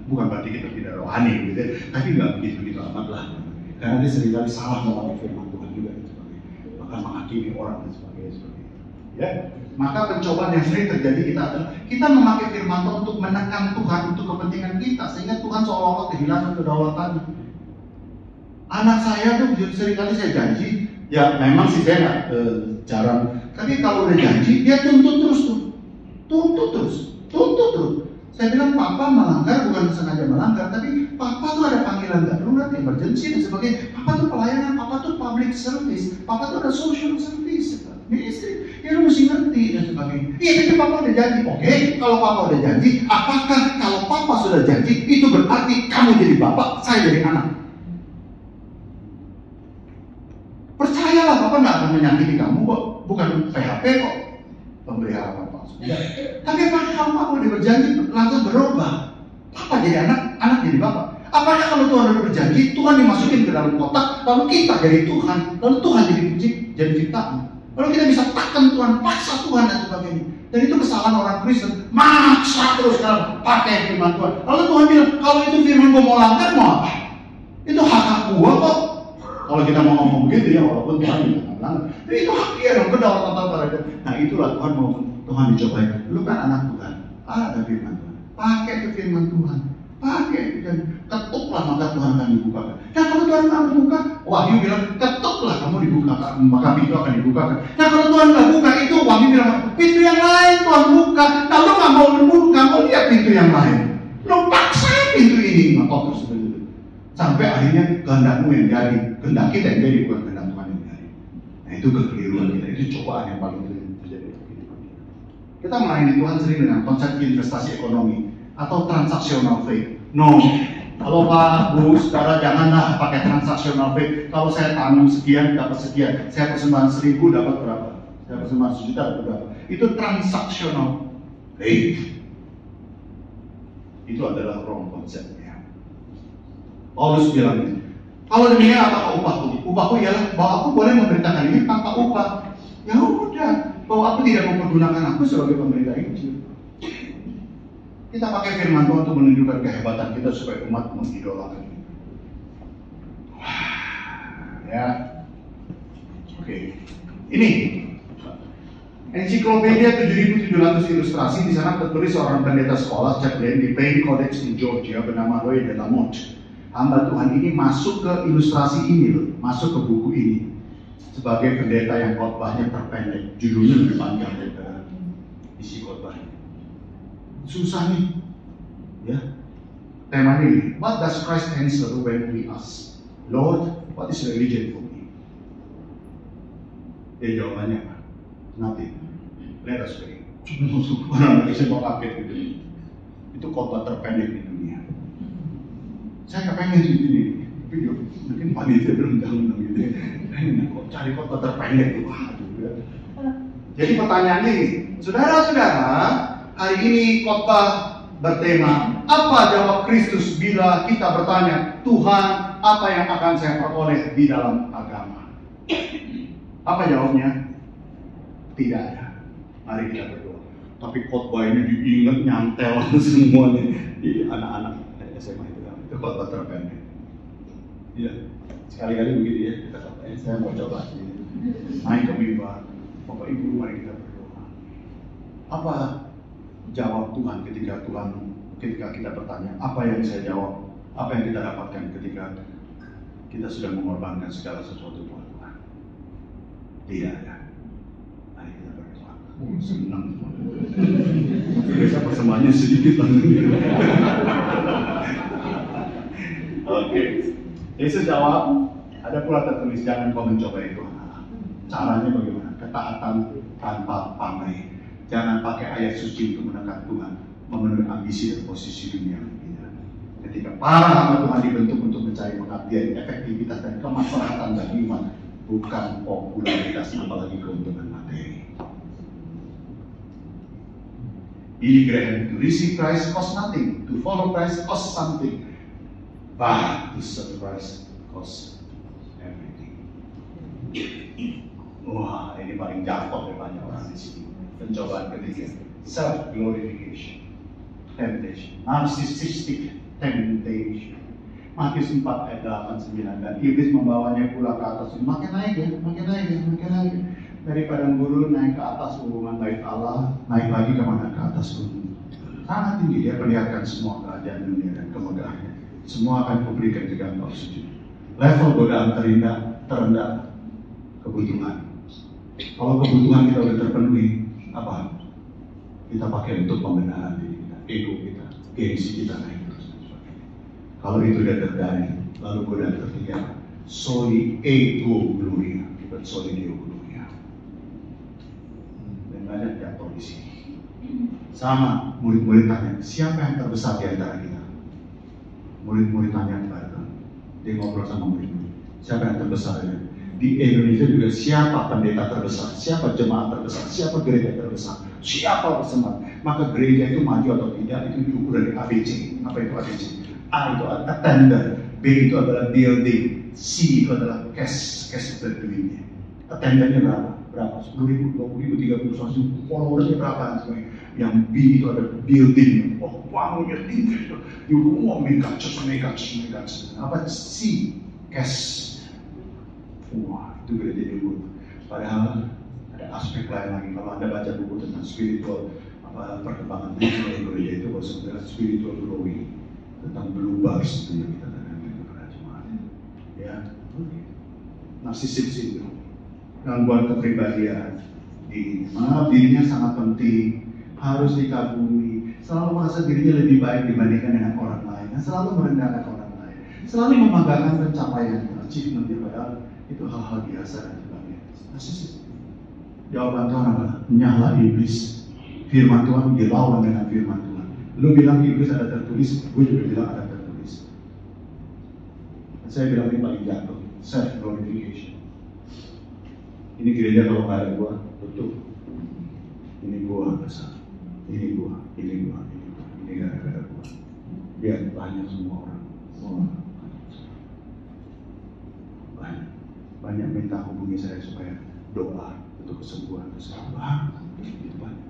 bukan berarti kita tidak rohani gitu ya, tapi nggak begitu amat lah. Karena dia seringkali salah memakai firman Tuhan juga dan sebagainya, bahkan menghakimi orang dan sebagainya. Ya, maka pencobaan yang sering terjadi kita adalah kita memakai firman Tuhan untuk menekan Tuhan untuk kepentingan kita, sehingga Tuhan seolah-olah kehilangan kedaulatannya. Anak saya tuh seringkali saya janji, ya memang sih saya nggak jarang. Tapi kalau udah janji, dia tuntut terus. Saya bilang, Papa melanggar bukan sengaja melanggar, tapi Papa tuh ada panggilan darurat, emergency dan sebagainya. Papa tuh pelayanan, Papa tuh public service, Papa tuh ada social service, ministry. Ya lu mesti ngerti dan sebagainya. Iya, tapi Papa udah janji. Oke, kalau Papa udah janji, apakah kalau Papa sudah janji, itu berarti kamu jadi bapak, saya jadi anak? Percayalah, Papa nggak akan menyakiti kamu kok. Bukan PHP kok, pemberi harapan palsu. Tapi apakah kalau Papa udah berjanji langsung berubah? Papa jadi anak, anak jadi bapak. Apakah kalau Tuhan udah berjanji, Tuhan dimasukin ke dalam kotak, lalu kita jadi Tuhan, lalu Tuhan jadi ciptaan, lalu kita bisa tekan Tuhan, paksa Tuhan dan sebagainya. Dan itu kesalahan orang Kristen, maksa terus sekarang pakai firman Tuhan. Lalu Tuhan bilang, kalau itu firman gue mau langgar mau apa? Itu hak gue kok. Kalau kita mau ngomong begitu ya, walaupun Tuhan juga nggak melanggar, tapi itu hak dia dong, kedaulatan pada. Nah itulah Tuhan mau Tuhan dicobain. Lu kan anak Tuhan, ada firman Tuhan, pakai ke firman Tuhan, pakai dan ketuklah maka Tuhan akan dibukakan. Nah kalau Tuhan akan membuka, Wahyu bilang ketuklah kamu dibukakan, maka pintu akan dibukakan. Nah kalau Tuhan nggak buka itu, Wahyu bilang pintu yang lain Tuhan buka. Nah lu nggak mau membuka, mau lihat pintu yang lain, lu paksa pintu ini, maka terus begitu. Sampai akhirnya kehendakmu yang jadi, kehendak kita yang jadi, bukan kehendak Tuhan yang jadi. Nah itu kekeliruan kita, itu cobaan yang paling terjadi. Kita melayani Tuhan sering dengan konsep investasi ekonomi atau transaksional faith. No, kalau Pak, Bu, saudara janganlah pakai transaksional faith. Kalau saya tanam sekian dapat sekian, saya persembahan 1.000 dapat berapa? Saya persembahan 1 juta dapat berapa? Itu transaksional faith. Itu adalah wrong konsepnya. Paulus bilang, kalau demikian apakah upahku? Upahku ialah bahwa aku boleh memberitakan ini tanpa upah. Ya udah, bahwa aku tidak mempergunakan aku sebagai pemberita Injil. Kita pakai firman Tuhan untuk menunjukkan kehebatan kita supaya umat mengidolakan kita. Ya, oke. Ini ensiklopedia 7.700 ilustrasi. Di sana tertulis seorang pendeta sekolah Chaplain di Payne College di Georgia bernama Roy Delamont. Hamba Tuhan ini masuk ke ilustrasi ini loh, masuk ke buku ini sebagai pendeta yang khotbahnya terpendek, judulnya lebih panjang daripada isi khotbahnya. Susah nih, ya. Temanya ini, what does Christ answer when we ask, Lord, what is religion for me? Dia jawabannya apa? Nothing. Let us pray. Orang bisa mau kaget gitu. Itu khotbah terpendek di dunia. Saya nggak pengen begini, tapi mungkin panitia berundang-undang gitu ya. Kok cari khotbah terpendek tuh, waduh ya. Jadi pertanyaannya ini, saudara-saudara, hari ini khotbah bertema apa jawab Kristus bila kita bertanya, Tuhan, apa yang akan saya peroleh di dalam agama? Apa jawabnya? Tidak ada. Mari kita berdoa. Tapi khotbah ini diingat nyantel semuanya di anak-anak SMA itu khotbah terpendek. Iya, sekali-kali begitu ya kita khotbah. Saya mau coba naik ke mimbar. Bapak Ibu, mari kita berdoa. Apa jawab Tuhan ketika kita bertanya, apa yang saya jawab? Apa yang kita dapatkan ketika kita sudah mengorbankan segala sesuatu buat Tuhan? Tidak ada. Mari kita berdoa. Senang. Biasa persembahannya sedikit Oke. Yesus jawab, Ada pula tertulis, jangan kau mencobai Tuhan Allah. Caranya bagaimana? Ketaatan tanpa pamrih. Jangan pakai ayat suci untuk menekan Tuhan, memenuhi ambisi dan posisi dunia. Ketika para hamba Tuhan dibentuk untuk mencari pengabdian, efektivitas dan kemaslahatan bagi umat, bukan popularitas apalagi keuntungan materi. Billy Graham, to receive Christ costs nothing, to follow Christ costs something, but to serve Christ costs everything. Wah, ini paling jatuh dari banyak orang di sini. Pencobaan ketiga, self glorification, temptation, narcissistic temptation. Matius 4 ayat 8-9, dan iblis membawanya pula ke atas. Makin naik ya, makin naik ya, makin naik ya. Dari padang gurun naik ke atas hubungan bait Allah, naik lagi kemana? Ke atas gunung. Sangat tinggi, dia perlihatkan semua keadaan dunia dan kemegahannya. Semua akan kuberikan jika engkau sujud. Level godaan terendah, kebutuhan. Kalau kebutuhan kita sudah terpenuhi, apa? Kita pakai untuk pembenaran diri kita, ego kita, gengsi kita naik terus. Kalau itu sudah terdari, lalu godaan ketiga, soli ego gloria, bukan soli deo gloria. Dan banyak jatuh di sini. Sama murid-murid tanya, siapa yang terbesar di antara kita? Murid-murid tanya kepada Tuhan. Dia ngobrol sama murid-murid, siapa yang terbesar ya? Di Indonesia juga siapa pendeta terbesar, siapa jemaat terbesar, siapa gereja terbesar, siapa bersemangat. Maka gereja itu maju atau tidak itu diukur dari ABC. Apa itu ABC? A itu attender, B itu adalah building, C itu adalah cash duitnya. Attendernya berapa? 10.000, 20.000, 30.000, 100.000, followersnya berapa? Yang B itu ada building, bangunnya tinggi, megacs. Apa C? Cash. Wah, itu gereja diukur. Padahal ada aspek lain lagi. Kalau Anda baca buku tentang spiritual, perkembangan gereja itu sebenarnya spiritual growing, tentang blue bars itu yang kita tanamkan kepada jemaat. Ya, narcissistic syndrome, gangguan kepribadian. Dirinya sangat penting, harus dikagumi, selalu merasa dirinya lebih baik dibandingkan dengan orang lain, selalu merendahkan orang lain, selalu membanggakan pencapaian, achievement, padahal itu hal-hal biasa dan sebagainya. Narcissistic. Jawaban Tuhan adalah nyala iblis. Firman Tuhan dilawan dengan firman Tuhan. Lu bilang iblis ada tertulis, gue juga bilang ada tertulis. Dan saya bilang ini paling jatuh, self glorification. Ini gereja kalau nggak ada gua, tutup. Ini gua besar, ini gua, ini gara-gara gua. Biar banyak semua orang. Banyak minta hubungi saya supaya doa untuk kesembuhan kesehatan. Itu banyak.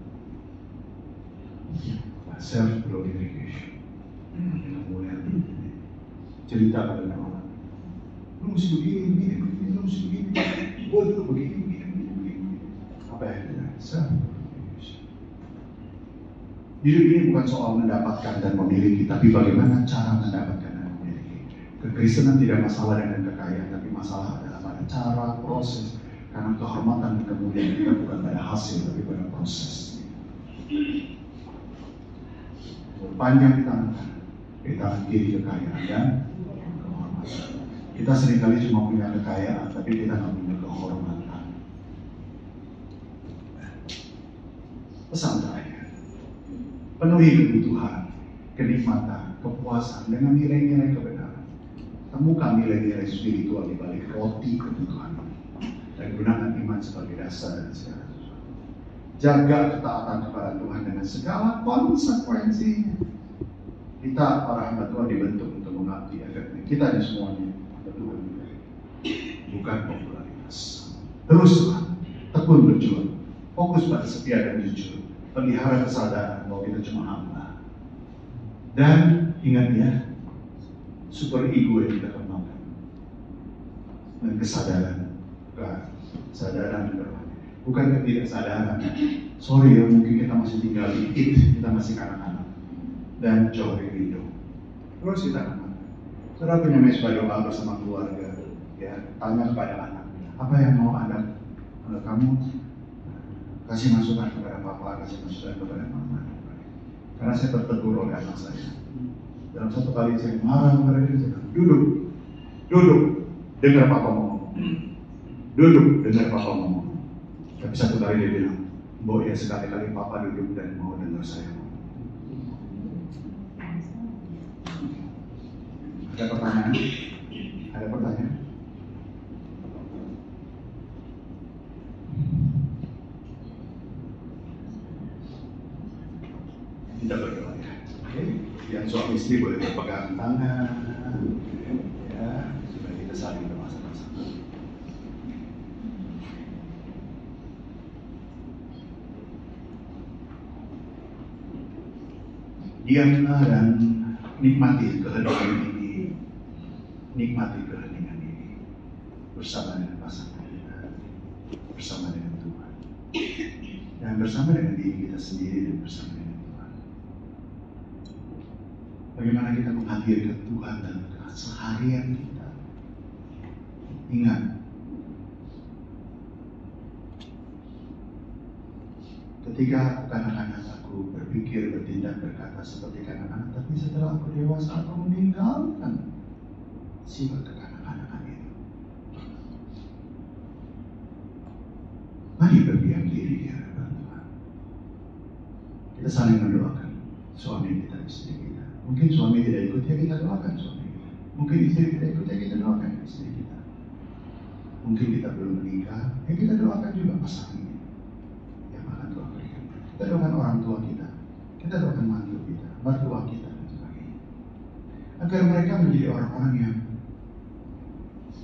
Self glorification. Mulai cerita pada orang. Lu mesti begini, lu mesti begini. Gua dulu begini. Apa yang self glorification. Hidup ini bukan soal mendapatkan dan memiliki, tapi bagaimana cara mendapatkan dan memiliki. Kekristenan tidak masalah dengan kekayaan, tapi masalah adalah pada cara, proses. Karena kehormatan dan kemuliaan kita bukan pada hasil, tapi pada proses. Panjang di tangan kiri kekayaan dan kehormatan. Kita seringkali cuma punya kekayaan, tapi kita nggak punya kehormatan. Pesan terakhir, penuhi kebutuhan, kenikmatan, kepuasan dengan nilai-nilai kebenaran. Temukan nilai-nilai spiritual di balik roti kebutuhan dan gunakan iman sebagai dasar dan segala sesuatu. Jaga ketaatan kepada Tuhan dengan segala konsekuensinya. Kita para hamba Tuhan dibentuk untuk mengabdi efeknya. Kita di semuanya Tuhan bukan popularitas. Terus Tuhan, tekun berjuang, fokus pada setia dan jujur, pelihara kesadaran bahwa kita cuma hamba. Dan ingat ya, super ego yang kita kembangkan dan kesadaran bukan ketidaksadaran. Sorry ya, mungkin kita masih tinggal dikit, kita masih kanak-kanak dan jauh dari hidup. Terus kita kembangkan. Saudara punya mesbah doa bersama keluarga, ya, tanya kepada anak, apa yang mau Anda, kamu kasih masukan kepada papa, kasih masukan kepada mama. Karena saya tertegur oleh anak saya. Dalam satu kali saya marah kepada dia, saya bilang, duduk, dengar papa ngomong. Duduk, dengar papa ngomong. Tapi satu kali dia bilang, Bo ya sekali-kali papa duduk dan mau dengar saya ngomong. Ada pertanyaan? Ada pertanyaan? Kita berdoa ya. Oke, yang suami istri boleh berpegang tangan, ya, supaya kita saling berdoa sama-sama. Diamlah dan nikmati keheningan ini, nikmati keheningan ini bersama dengan pasangan kita, bersama dengan Tuhan, dan bersama dengan diri kita sendiri dan bersama dengan Tuhan. Bagaimana kita menghadirkan Tuhan dalam keseharian kita. Ingat, ketika aku kanak-kanak, aku berpikir, bertindak, berkata seperti kanak-kanak, tapi setelah aku dewasa, aku meninggalkan sifat kekanak-kanakan itu. Mari berdiam diri di hadapan Tuhan. Kita saling mendoakan suami kita, istri kita. Mungkin suami tidak ikut, ya kita doakan suami kita. Mungkin istri tidak ikut, ya kita doakan istri kita. Mungkin kita belum menikah, ya kita doakan juga pasangan kita yang akan Tuhan berikan. Kita doakan orang tua kita doakan mantu kita, mertua kita, dan sebagainya. Agar mereka menjadi orang-orang yang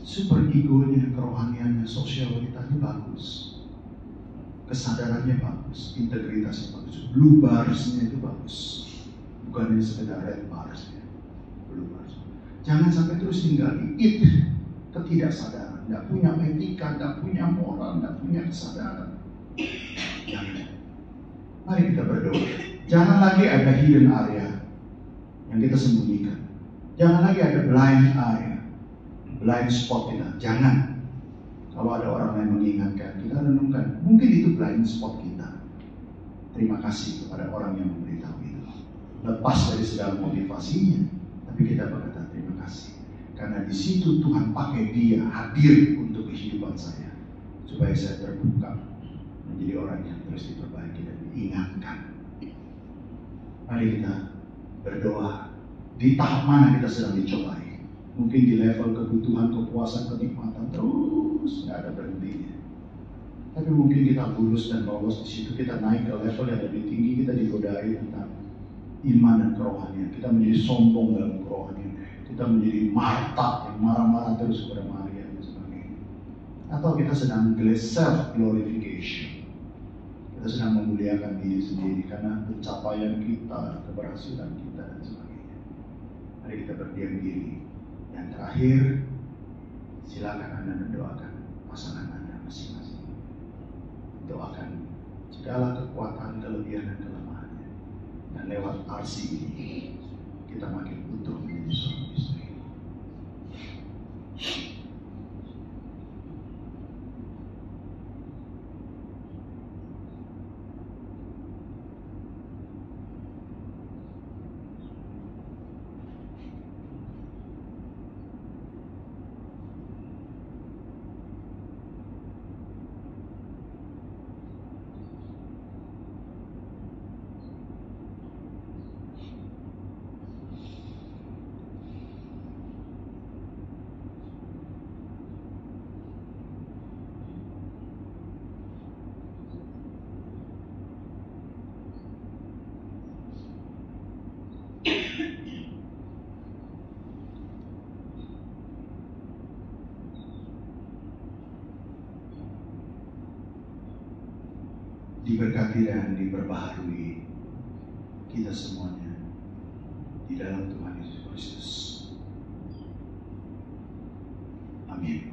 super egonya, kerohaniannya, sosialitasnya bagus, kesadarannya bagus, integritasnya bagus, blue barsnya itu bagus, bukan hanya sekedar red barsnya, blue bars. Jangan sampai terus tinggal di ketidaksadaran, tidak punya etika, tidak punya moral, tidak punya kesadaran. Jangan. Mari kita berdoa. Jangan lagi ada hidden area yang kita sembunyikan. Jangan lagi ada blind area, blind spot kita. Jangan. Kalau ada orang yang mengingatkan, kita renungkan. Mungkin itu blind spot kita. Terima kasih kepada orang yang memberitahu itu. Lepas dari segala motivasinya, tapi kita berkata terima kasih. Karena di situ Tuhan pakai dia hadir untuk kehidupan saya, supaya saya terbuka menjadi orang yang terus diperbaiki dan diingatkan. Mari kita berdoa. Di tahap mana kita sedang dicobai? Mungkin di level kebutuhan, kepuasan, kenikmatan terus nggak ada berhentinya. Tapi mungkin kita lulus dan lolos di situ, kita naik ke level yang lebih tinggi, kita digodai tentang iman dan kerohanian. Kita menjadi sombong dalam kerohanian. Kita menjadi Marta yang marah-marah terus kepada Maria dan sebagainya. Atau kita sedang self glorification. Kita sedang memuliakan diri sendiri karena pencapaian kita, keberhasilan kita dan sebagainya. Mari kita berdiam diri. Yang terakhir, silakan Anda mendoakan pasangan Anda masing-masing. Doakan segala kekuatan, kelebihan dan kelemahannya. Dan lewat arsi ini kita makin utuh menjadi suami istri. Diberkati dan diperbaharui kita semuanya di dalam Tuhan Yesus Kristus. Amin.